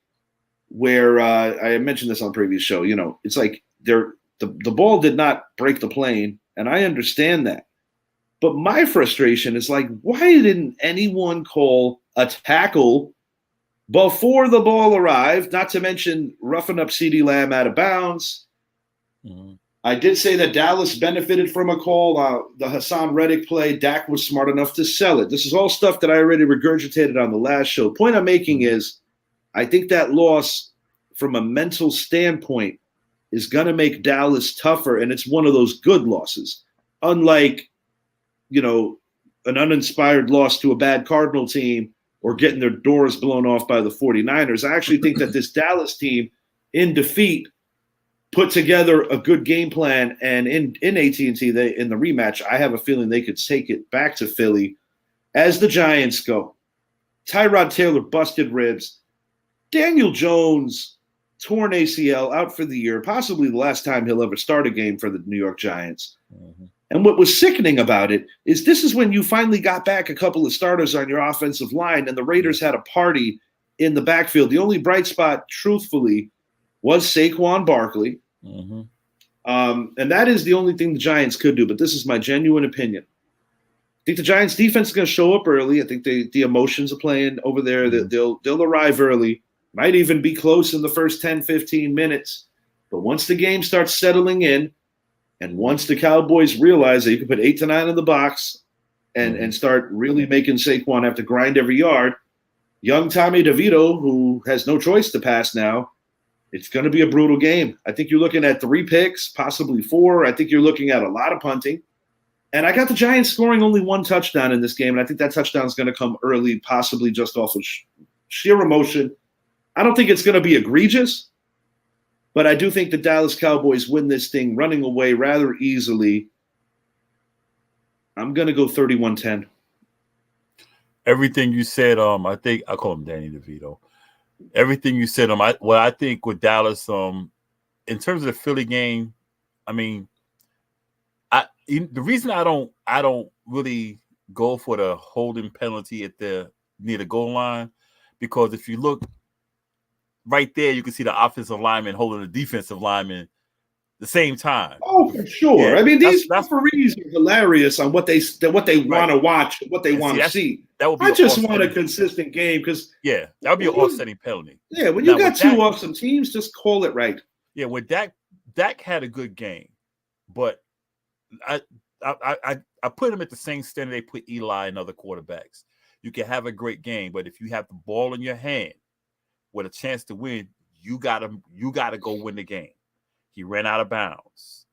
where I mentioned this on a previous show. It's like the ball did not break the plane, and I understand that. But my frustration is like, why didn't anyone call a tackle before the ball arrived, not to mention roughing up CeeDee Lamb out of bounds? Mm-hmm. I did say that Dallas benefited from a call. The Hassan Reddick play, Dak was smart enough to sell it. This is all stuff that I already regurgitated on the last show. Point I'm making is I think that loss from a mental standpoint is going to make Dallas tougher, and it's one of those good losses. Unlike, an uninspired loss to a bad Cardinal team or getting their doors blown off by the 49ers. I actually think that this Dallas team in defeat put together a good game plan, and in AT&T, in the rematch, I have a feeling they could take it back to Philly. As the Giants go, Tyrod Taylor busted ribs, Daniel Jones torn ACL, out for the year, possibly the last time he'll ever start a game for the New York Giants. Mm-hmm. And what was sickening about it is this is when you finally got back a couple of starters on your offensive line, and the Raiders had a party in the backfield. The only bright spot, truthfully, was Saquon Barkley. Mm-hmm. And that is the only thing the Giants could do, but this is my genuine opinion. I think the Giants defense is going to show up early. I think the emotions are playing over there. Mm-hmm. They'll arrive early, might even be close in the first 10, 15 minutes. But once the game starts settling in, and once the Cowboys realize that you can put 8 to 9 in the box and start really making Saquon have to grind every yard, young Tommy DeVito, who has no choice to pass now, it's going to be a brutal game. I think you're looking at 3 picks, possibly 4. I think you're looking at a lot of punting. And I got the Giants scoring only 1 touchdown in this game, and I think that touchdown is going to come early, possibly just off of sheer emotion. I don't think it's going to be egregious, but I do think the Dallas Cowboys win this thing running away rather easily. I'm going to go 31-10. everything you said. I think I call him Danny DeVito. Everything you said. I think with Dallas. In terms of the Philly game, I mean, the reason I don't really go for the holding penalty at the near the goal line, because if you look right there, you can see the offensive lineman holding the defensive lineman the same time. Oh, for sure. Yeah, I mean, these referees are hilarious on what they want to watch, what they want to see. That would be I just want a consistent game because that would be an offsetting penalty. Yeah, when you got two awesome teams, just call it right. Yeah, with Dak had a good game, but I put him at the same standard they put Eli and other quarterbacks. You can have a great game, but if you have the ball in your hand with a chance to win, you gotta go win the game. He ran out of bounds.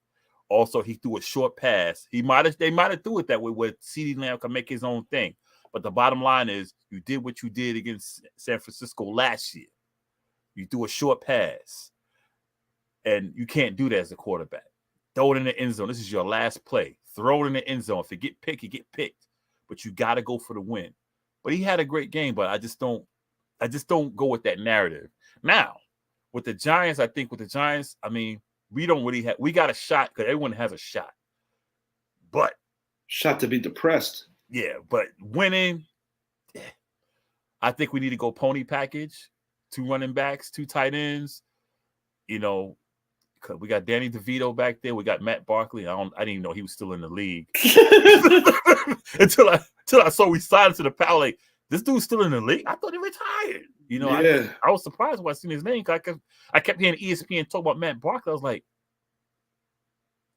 Also, he threw a short pass. They might have threw it that way where CeeDee Lamb can make his own thing. But the bottom line is you did what you did against San Francisco last year. You threw a short pass. And you can't do that as a quarterback. Throw it in the end zone. This is your last play. Throw it in the end zone. If you get picked, you get picked. But you got to go for the win. But he had a great game, but I just don't go with that narrative. Now, with the Giants, I mean, we got a shot because everyone has a shot. But shot to be depressed. Yeah, but winning, I think we need to go pony package, 2 running backs, 2 tight ends. You know, we got Danny DeVito back there. We got Matt Barkley. I didn't even know he was still in the league until I saw we signed to the pal. Like, this dude's still in the league. I thought he retired. You know, yeah. I was surprised when I seen his name. I kept hearing ESPN talk about Matt Barkley. I was like,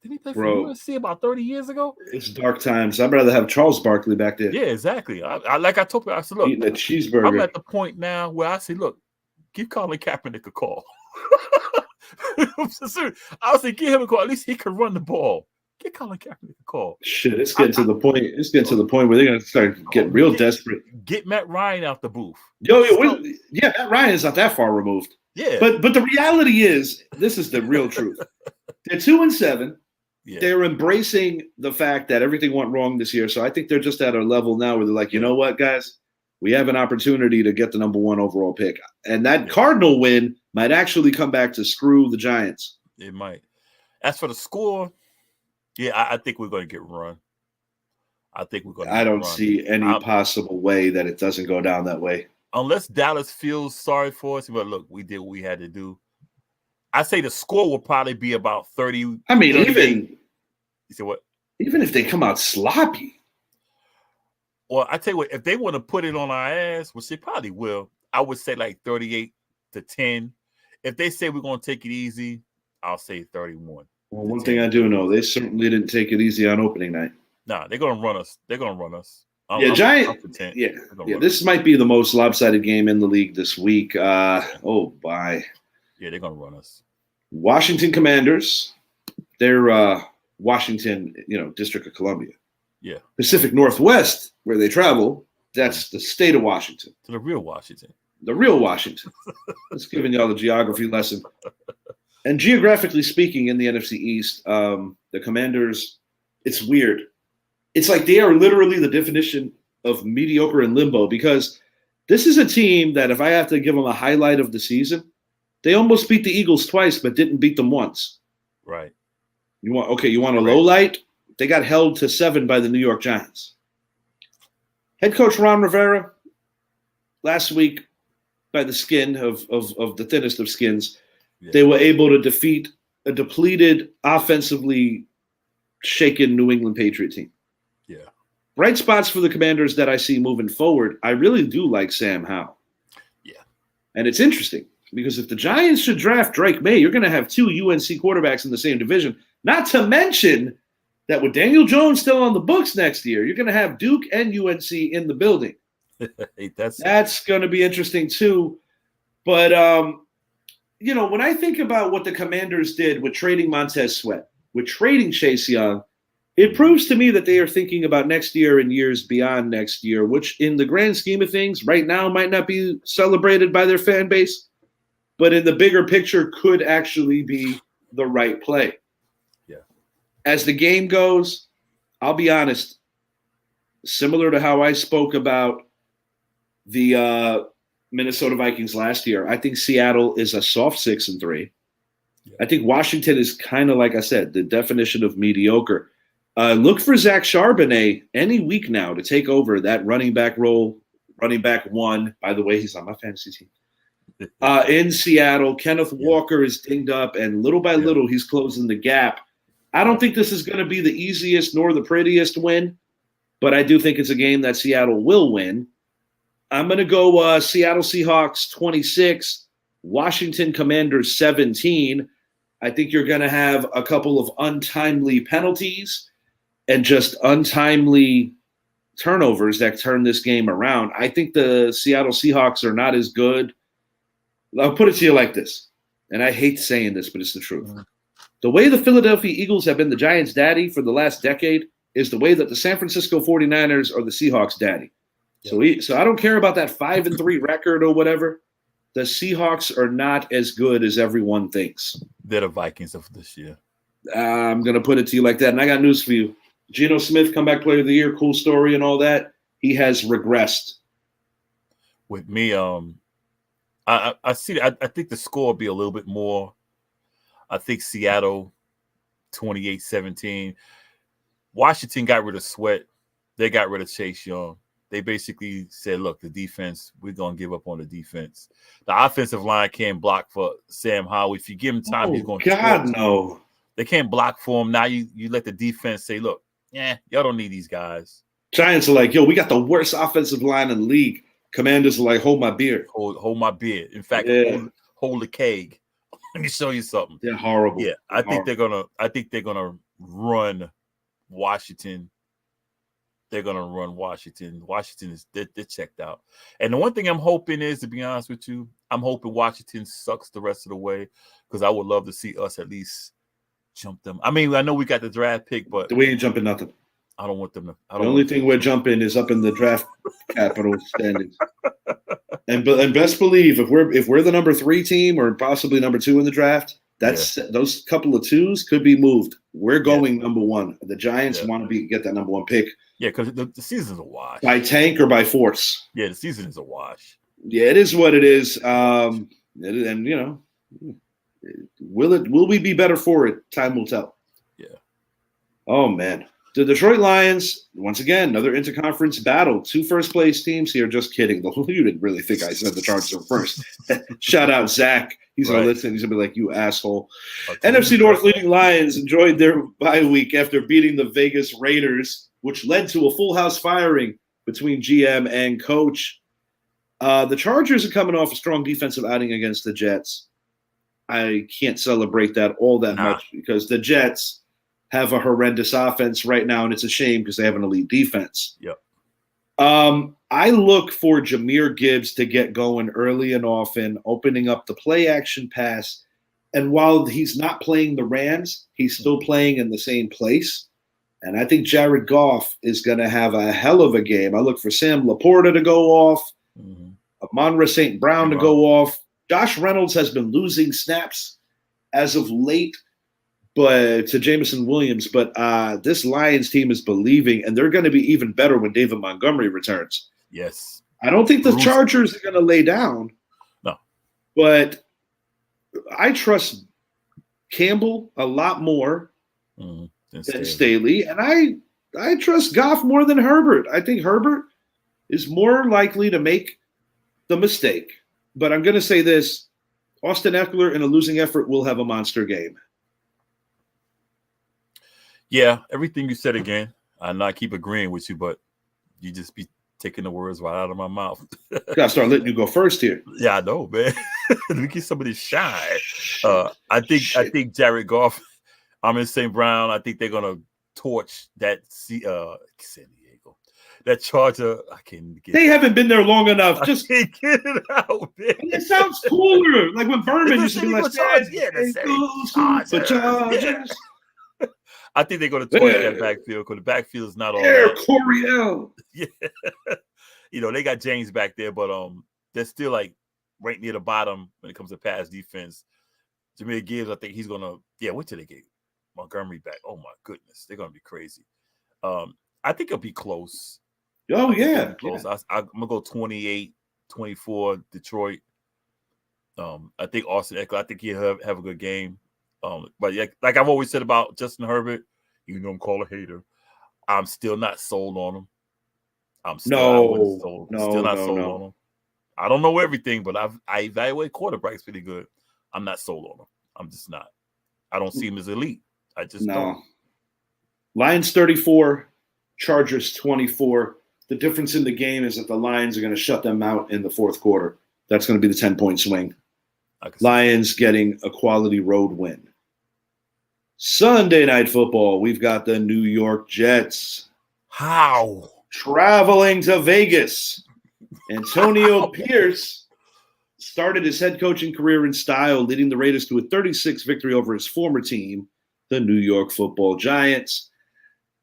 did he play for USC about 30 years ago? It's dark times. I'd rather have Charles Barkley back there. Yeah, exactly. Like I told you, I said, look, eating a cheeseburger. I'm at the point now where I say, look, give Colin Kaepernick a call. I was like, give him a call. At least he can run the ball. Get Colin Kaepernick a call. Shit, it's getting to the point. It's getting to the point where they're gonna start getting real desperate. Get Matt Ryan out the booth. Matt Ryan is not that far removed. Yeah, but the reality is, this is the real truth. They're 2-7. Yeah. They're embracing the fact that everything went wrong this year. So I think they're just at a level now where they're like, you know what, guys, we have an opportunity to get the number 1 overall pick, and that Cardinal win might actually come back to screw the Giants. It might. As for the score, yeah, I think we're going to get run. I don't see any possible way that it doesn't go down that way. Unless Dallas feels sorry for us, but look, we did what we had to do. I say the score will probably be about 30. I mean, 38. You said what? Even if they come out sloppy. Well, I tell you what, if they want to put it on our ass, which they probably will, I would say like 38-10. If they say we're going to take it easy, I'll say 31. Well, one thing I do know, they certainly didn't take it easy on opening night. Nah, they're going to run us. This might be the most lopsided game in the league this week. Oh, bye. Yeah, they're going to run us. Washington Commanders. They're Washington, District of Columbia. Yeah. Pacific Northwest, where they travel, that's the state of Washington. To the real Washington. The real Washington. Just giving y'all the geography lesson. And geographically speaking, in the NFC East, the Commanders, it's weird. It's like they are literally the definition of mediocre and limbo, because this is a team that if I have to give them a highlight of the season, they almost beat the Eagles twice, but didn't beat them once. Right. You want a low light? They got held to 7 by the New York Giants. Head coach Ron Rivera, last week, by the skin of the thinnest of skins, they were able to defeat a depleted, offensively shaken New England Patriot team. Yeah. Bright spots for the Commanders that I see moving forward. I really do like Sam Howell. Yeah. And it's interesting because if the Giants should draft Drake May, you're going to have 2 UNC quarterbacks in the same division. Not to mention that with Daniel Jones still on the books next year, you're going to have Duke and UNC in the building. That's going to be interesting too. But, when I think about what the Commanders did with trading Montez Sweat, with trading Chase Young, it proves to me that they are thinking about next year and years beyond next year, which in the grand scheme of things right now might not be celebrated by their fan base, but in the bigger picture could actually be the right play. Yeah. As the game goes, I'll be honest, similar to how I spoke about the Minnesota Vikings last year. I think Seattle is a soft 6-3. Yeah. I think Washington is kind of, like I said, the definition of mediocre. Look for Zach Charbonnet any week now to take over that running back role. Running back one, by the way, he's on my fantasy team. In Seattle, Kenneth Walker is dinged up, and little by little, he's closing the gap. I don't think this is going to be the easiest nor the prettiest win, but I do think it's a game that Seattle will win. I'm going to go Seattle Seahawks 26, Washington Commanders 17. I think you're going to have a couple of untimely penalties and just untimely turnovers that turn this game around. I think the Seattle Seahawks are not as good. I'll put it to you like this, and I hate saying this, but it's the truth. The way the Philadelphia Eagles have been the Giants' daddy for the last decade is the way that the San Francisco 49ers are the Seahawks' daddy. Yeah. So I don't care about that 5-3 record or whatever. The Seahawks are not as good as everyone thinks. They're the Vikings of this year. I'm going to put it to you like that, and I got news for you. Geno Smith, comeback player of the year, cool story and all that. He has regressed. With me, I see. I think the score will be a little bit more. I think Seattle 28-17. Washington got rid of Sweat. They got rid of Chase Young. They basically said, look, the defense, we're going to give up on the defense. The offensive line can't block for Sam Howell. If you give him time, he's going to God, no. They can't block for him. Now you let the defense say, look, y'all don't need these guys. Giants are like, yo, we got the worst offensive line in the league. Commanders are like, hold my beer. Hold my beer. In fact, hold the keg. Let me show you something. They're horrible. Yeah, I think they're gonna run Washington. They're gonna run Washington. Washington is they're checked out. And the one thing I'm hoping is, to be honest with you, I'm hoping Washington sucks the rest of the way, because I would love to see us at least jump them. I mean, I know we got the draft pick, but we ain't jumping nothing. I don't want them to. The only thing we're jumping is up in the draft capital standings. And best believe if we're the number 3 team or possibly number 2 in the draft, that's those couple of 2s could be moved. We're going number 1. The Giants want to get that number 1 pick. Yeah, because the season's a wash. By tank or by force. Yeah, the season is a wash. Yeah, it is what it is. And you know, will we be better for it? Time will tell. Yeah. Oh man. The Detroit Lions, once again, another interconference battle. 2 first-place teams here. Just kidding. You didn't really think I said the Chargers are first. Shout out Zach. He's going to listen. He's going to be like, you asshole. NFC North leading Lions enjoyed their bye week after beating the Vegas Raiders, which led to a full house firing between GM and coach. The Chargers are coming off a strong defensive outing against the Jets. I can't celebrate that all that much because the Jets have a horrendous offense right now, and it's a shame because they have an elite defense. Yep. I look for Jahmyr Gibbs to get going early and often, opening up the play action pass. And while he's not playing the Rams, he's still playing in the same place. And I think Jared Goff is going to have a hell of a game. I look for Sam Laporta to go off, Amon-Ra St. Brown to go off. Josh Reynolds has been losing snaps as of late, but to Jameson Williams. But this Lions team is believing, and they're going to be even better when David Montgomery returns. Yes. I don't think the Chargers are going to lay down. No. But I trust Campbell a lot more than Staley, and I trust Goff more than Herbert. I think Herbert is more likely to make the mistake. But I'm going to say this, Austin Eckler in a losing effort will have a monster game. Yeah, everything you said again. I know I keep agreeing with you, but you just be taking the words right out of my mouth. Gotta start letting you go first here. Yeah, I know, man. Let me get some of this shine. I think Jared Goff, Amon St. Brown, I think they're gonna torch that San Diego. That Charger, I can't get They haven't been there long enough. Just get it out, man. It sounds cooler. Like when Berman used to be like, Chargers. I think they're going to torch that backfield because the backfield is not all that. Coryell. Yeah. You know, they got James back there, but they're still like right near the bottom when it comes to pass defense. Jahmyr Gibbs, I think he's going to, wait till they get Montgomery back. Oh, my goodness. They're going to be crazy. I think it'll be close. Oh, I think it'll yeah. be close. I'm gonna go 28-24 Detroit. I think Austin Eckler, I think he'll have a good game. But yeah, like I've always said about Justin Herbert, you know I'm called a hater. I'm still not sold on him. Still not sold on him. I don't know everything, but I evaluate quarterbacks pretty good. I'm not sold on him. I'm just not. I don't see him as elite. I just don't. Lions 34, Chargers 24. The difference in the game is that the Lions are going to shut them out in the fourth quarter. That's going to be the 10-point swing. Lions getting a quality road win. Sunday Night Football, we've got the New York Jets. How? Traveling to Vegas. Antonio Pierce started his head coaching career in style, leading the Raiders to a 36 victory over his former team, the New York Football Giants.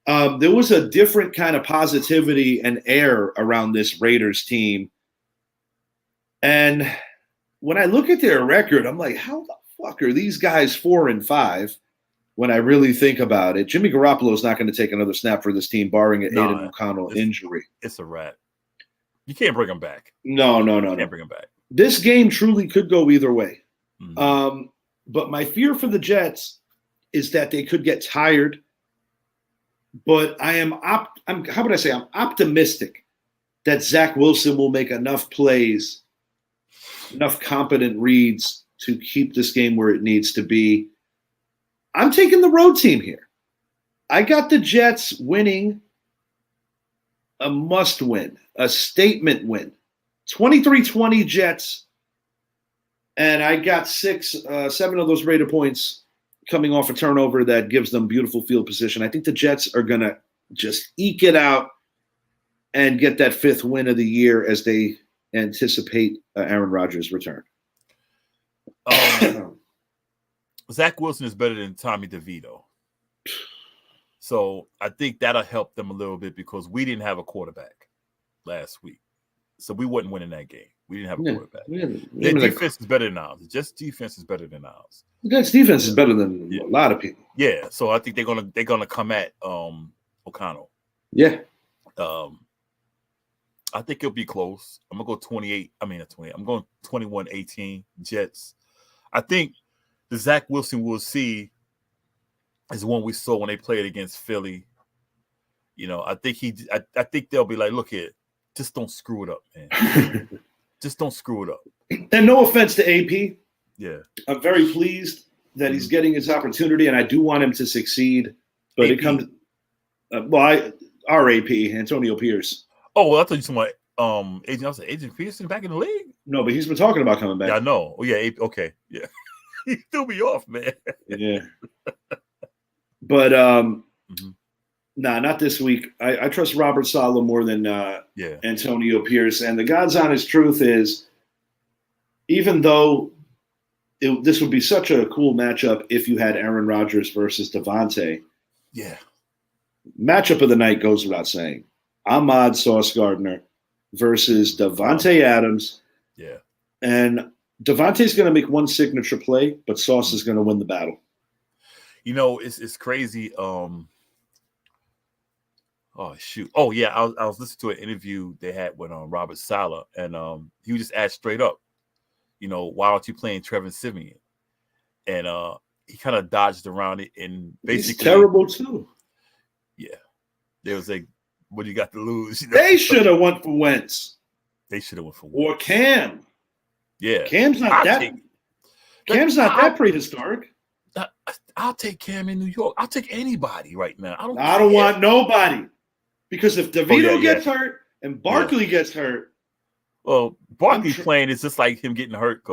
There was a different kind of positivity and air around this Raiders team. And when I look at their record, I'm like, how the fuck are these guys 4-5 when I really think about it? Jimmy Garoppolo is not going to take another snap for this team, barring an Aiden O'Connell injury. It's a wrap. You can't bring him back. No. Can't bring him back. This game truly could go either way. Mm-hmm. But my fear for the Jets is that they could get tired. But I'm optimistic that Zach Wilson will make enough plays, enough competent reads to keep this game where it needs to be. I'm taking the road team here. I got the Jets winning a must win, a statement win. 23-20 Jets, and I got 7 of those Raider points coming off a turnover that gives them beautiful field position. I think the Jets are going to just eke it out and get that 5th win of the year as they anticipate Aaron Rodgers' return. Zach Wilson is better than Tommy DeVito. So I think that'll help them a little bit because we didn't have a quarterback last week. So we wasn't winning that game. We didn't have a quarterback. Their defense is better than ours. Just defense is better than ours. The Jets' defense is better than a lot of people. Yeah. So I think they're gonna come at O'Connell. Yeah. I think it'll be close. I'm gonna go 28. I'm going 21-18 Jets. I think the Zach Wilson we'll see is the one we saw when they played against Philly. You know, I think they'll be like, look here, just don't screw it up, man. Just don't screw it up. And no offense to AP. Yeah. I'm very pleased that he's getting his opportunity, and I do want him to succeed. But AP. It comes our AP, Antonio Pierce. Oh, well, I thought you were talking about Agent. I was like, Agent Peterson back in the league? No, but he's been talking about coming back. Yeah, I know. Oh, yeah, AP, okay. Yeah. He threw me off, man. Yeah. But not this week. I trust Robert Saleh more than Antonio Pierce. And the God's honest truth is, even though this would be such a cool matchup if you had Aaron Rodgers versus Devontae. Yeah. Matchup of the night goes without saying. Ahmad Sauce Gardner versus Devontae Adams. Yeah. And Devontae's going to make one signature play, but Sauce is going to win the battle. You know, it's crazy. Oh, shoot. Oh, yeah. I was listening to an interview they had with Robert Saleh, and he was just asked straight up, you know, why aren't you playing Trevor Siemian? And he kind of dodged around it and basically. He's terrible, too. Yeah. There was what do you got to lose? You know? They should have went for Wentz. Or Cam. Yeah. Cam's not that prehistoric. I'll take Cam in New York. I'll take anybody right now. I don't want nobody. Because if DeVito gets hurt and Barkley gets hurt. Well, Barkley playing is just like him getting hurt.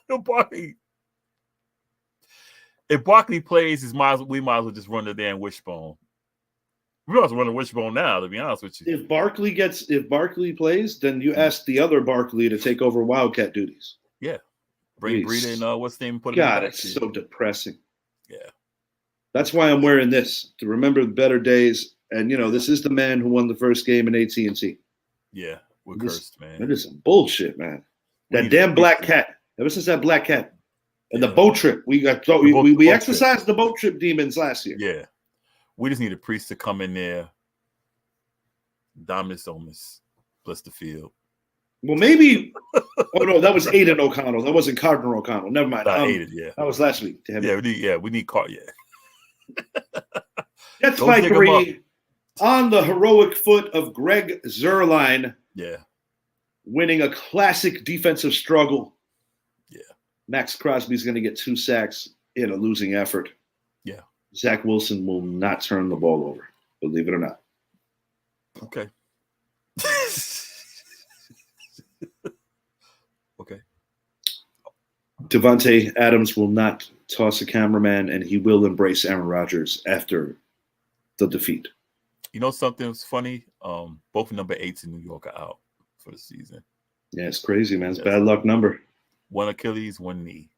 No, Barkley. If Barkley plays, we might as well just run the damn wishbone. We might as well run the wishbone now, to be honest with you. If Barkley plays, then you ask the other Barkley to take over Wildcat duties. Yeah. Bring Breida and what's the name? Put God, it's so depressing. Yeah. That's why I'm wearing this, to remember the better days. And, you know, this is the man who won the first game in AT&T. Yeah, we're cursed, man. That is some bullshit, man. That damn black cat. Ever since that black cat. And the boat trip. We exercised the boat trip demons last year. Yeah. We just need a priest to come in there Dominus Omis, bless the field. Well, maybe. Oh no, that was Aiden O'Connell. That wasn't Cardinal O'Connell. Never mind. Aiden, yeah. That was last week. Damn it. We need Card. Yeah. Jets Go by dig 'em 3 on the heroic foot of Greg Zuerlein. Yeah. Winning a classic defensive struggle. Yeah. Max Crosby's going to get 2 sacks in a losing effort. Yeah. Zach Wilson will not turn the ball over, believe it or not. Okay. Okay. Devontae Adams will not toss a cameraman, and he will embrace Aaron Rodgers after the defeat. You know something was funny? Both number 8s in New York are out for the season. Yeah, it's crazy, man. It's a bad luck number. 1 Achilles, 1 knee.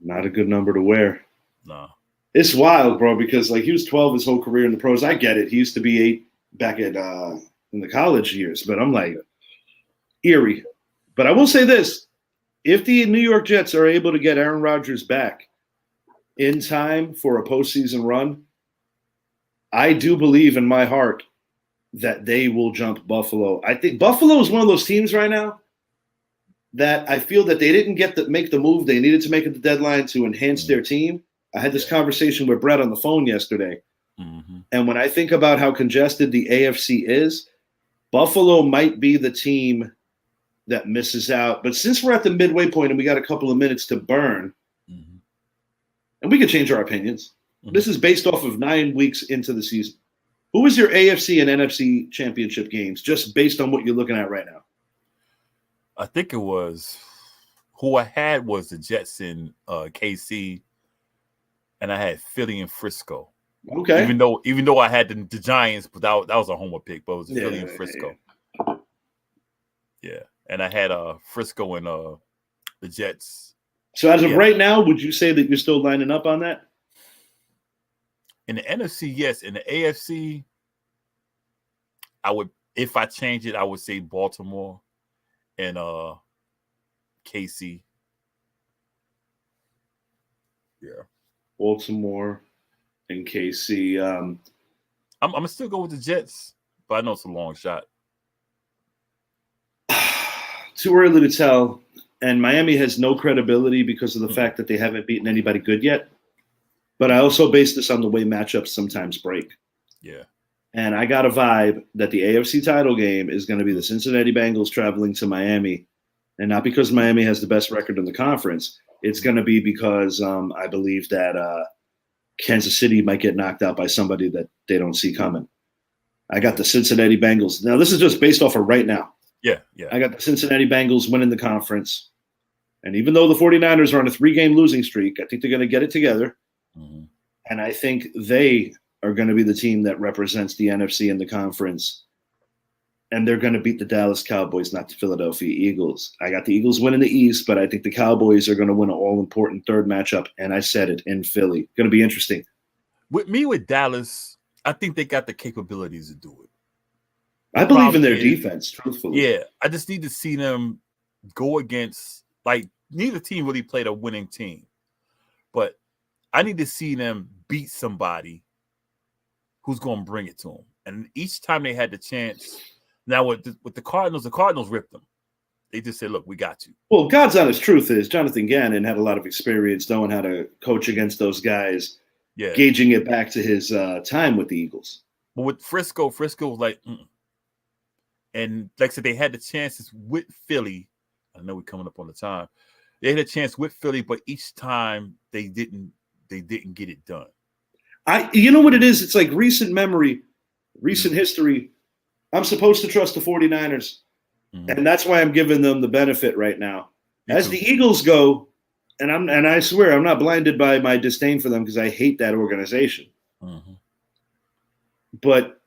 Not a good number to wear. Nah. It's wild, bro, because like he was 12 his whole career in the pros. I get it. He used to be 8 back at in the college years, but I'm like eerie. But I will say this. If the New York Jets are able to get Aaron Rodgers back in time for a postseason run, I do believe in my heart that they will jump Buffalo. I think Buffalo is one of those teams right now that I feel that they didn't make the move they needed to make at the deadline to enhance their team. I had this conversation with Brett on the phone yesterday. Mm-hmm. And when I think about how congested the AFC is, Buffalo might be the team that misses out. But since we're at the midway point and we got a couple of minutes to burn, and we can change our opinions. This is based off of 9 weeks into the season. Who is your AFC and NFC championship games, just based on what you're looking at right now? I think it was who I had was the Jets in KC, and I had Philly and Frisco. Okay. Even though I had the Giants, but that was a homer pick, but it was Philly and Frisco. Yeah. And I had Frisco and the Jets. So as of right now, would you say that you're still lining up on that? In the NFC, yes. In the AFC, I would, if I change it, I would say Baltimore and KC. Yeah. Baltimore and KC. I'm gonna still go with the Jets, but I know it's a long shot. Too early to tell. And Miami has no credibility because of the fact that they haven't beaten anybody good yet. But I also base this on the way matchups sometimes break. Yeah. And I got a vibe that the AFC title game is going to be the Cincinnati Bengals traveling to Miami. And not because Miami has the best record in the conference. It's going to be because I believe that Kansas City might get knocked out by somebody that they don't see coming. I got the Cincinnati Bengals. Now, this is just based off of right now. Yeah. I got the Cincinnati Bengals winning the conference. And even though the 49ers are on a 3-game losing streak, I think they're going to get it together. Mm-hmm. And I think they are going to be the team that represents the NFC in the conference. And they're going to beat the Dallas Cowboys, not the Philadelphia Eagles. I got the Eagles winning the East, but I think the Cowboys are going to win an all-important third matchup. And I said it, in Philly. Going to be interesting. With Dallas, I think they got the capabilities to do it. I believe in their defense, truthfully. Yeah, I just need to see them go against, like, neither team really played a winning team. But I need to see them beat somebody who's going to bring it to them. And each time they had the chance, now with the Cardinals ripped them. They just said, look, we got you. Well, God's honest truth is Jonathan Gannon had a lot of experience knowing how to coach against those guys, gauging it back to his time with the Eagles. But with Frisco was like, And like I said, they had the chances with Philly. I know we're coming up on the time. They had a chance with Philly, but each time they didn't get it done. You know what it is? It's like recent memory, recent history. I'm supposed to trust the 49ers. And that's why I'm giving them the benefit right now. As the Eagles go, and I swear I'm not blinded by my disdain for them because I hate that organization. But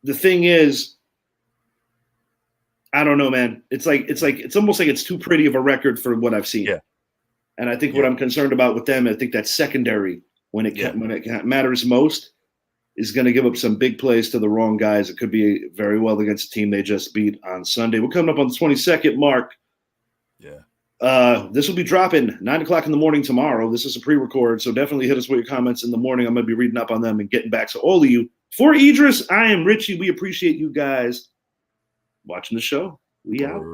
the thing is, I don't know, man. It's almost like it's too pretty of a record for what I've seen. Yeah. And I think what I'm concerned about with them, I think that secondary when it matters most is going to give up some big plays to the wrong guys. It could be very well against a team they just beat on Sunday. We're coming up on the 22nd mark. Yeah. This will be dropping 9:00 in the morning tomorrow. This is a pre-record, so definitely hit us with your comments in the morning. I'm going to be reading up on them and getting back to all of you. For Idris, I am Richie. We appreciate you guys watching the show. We out.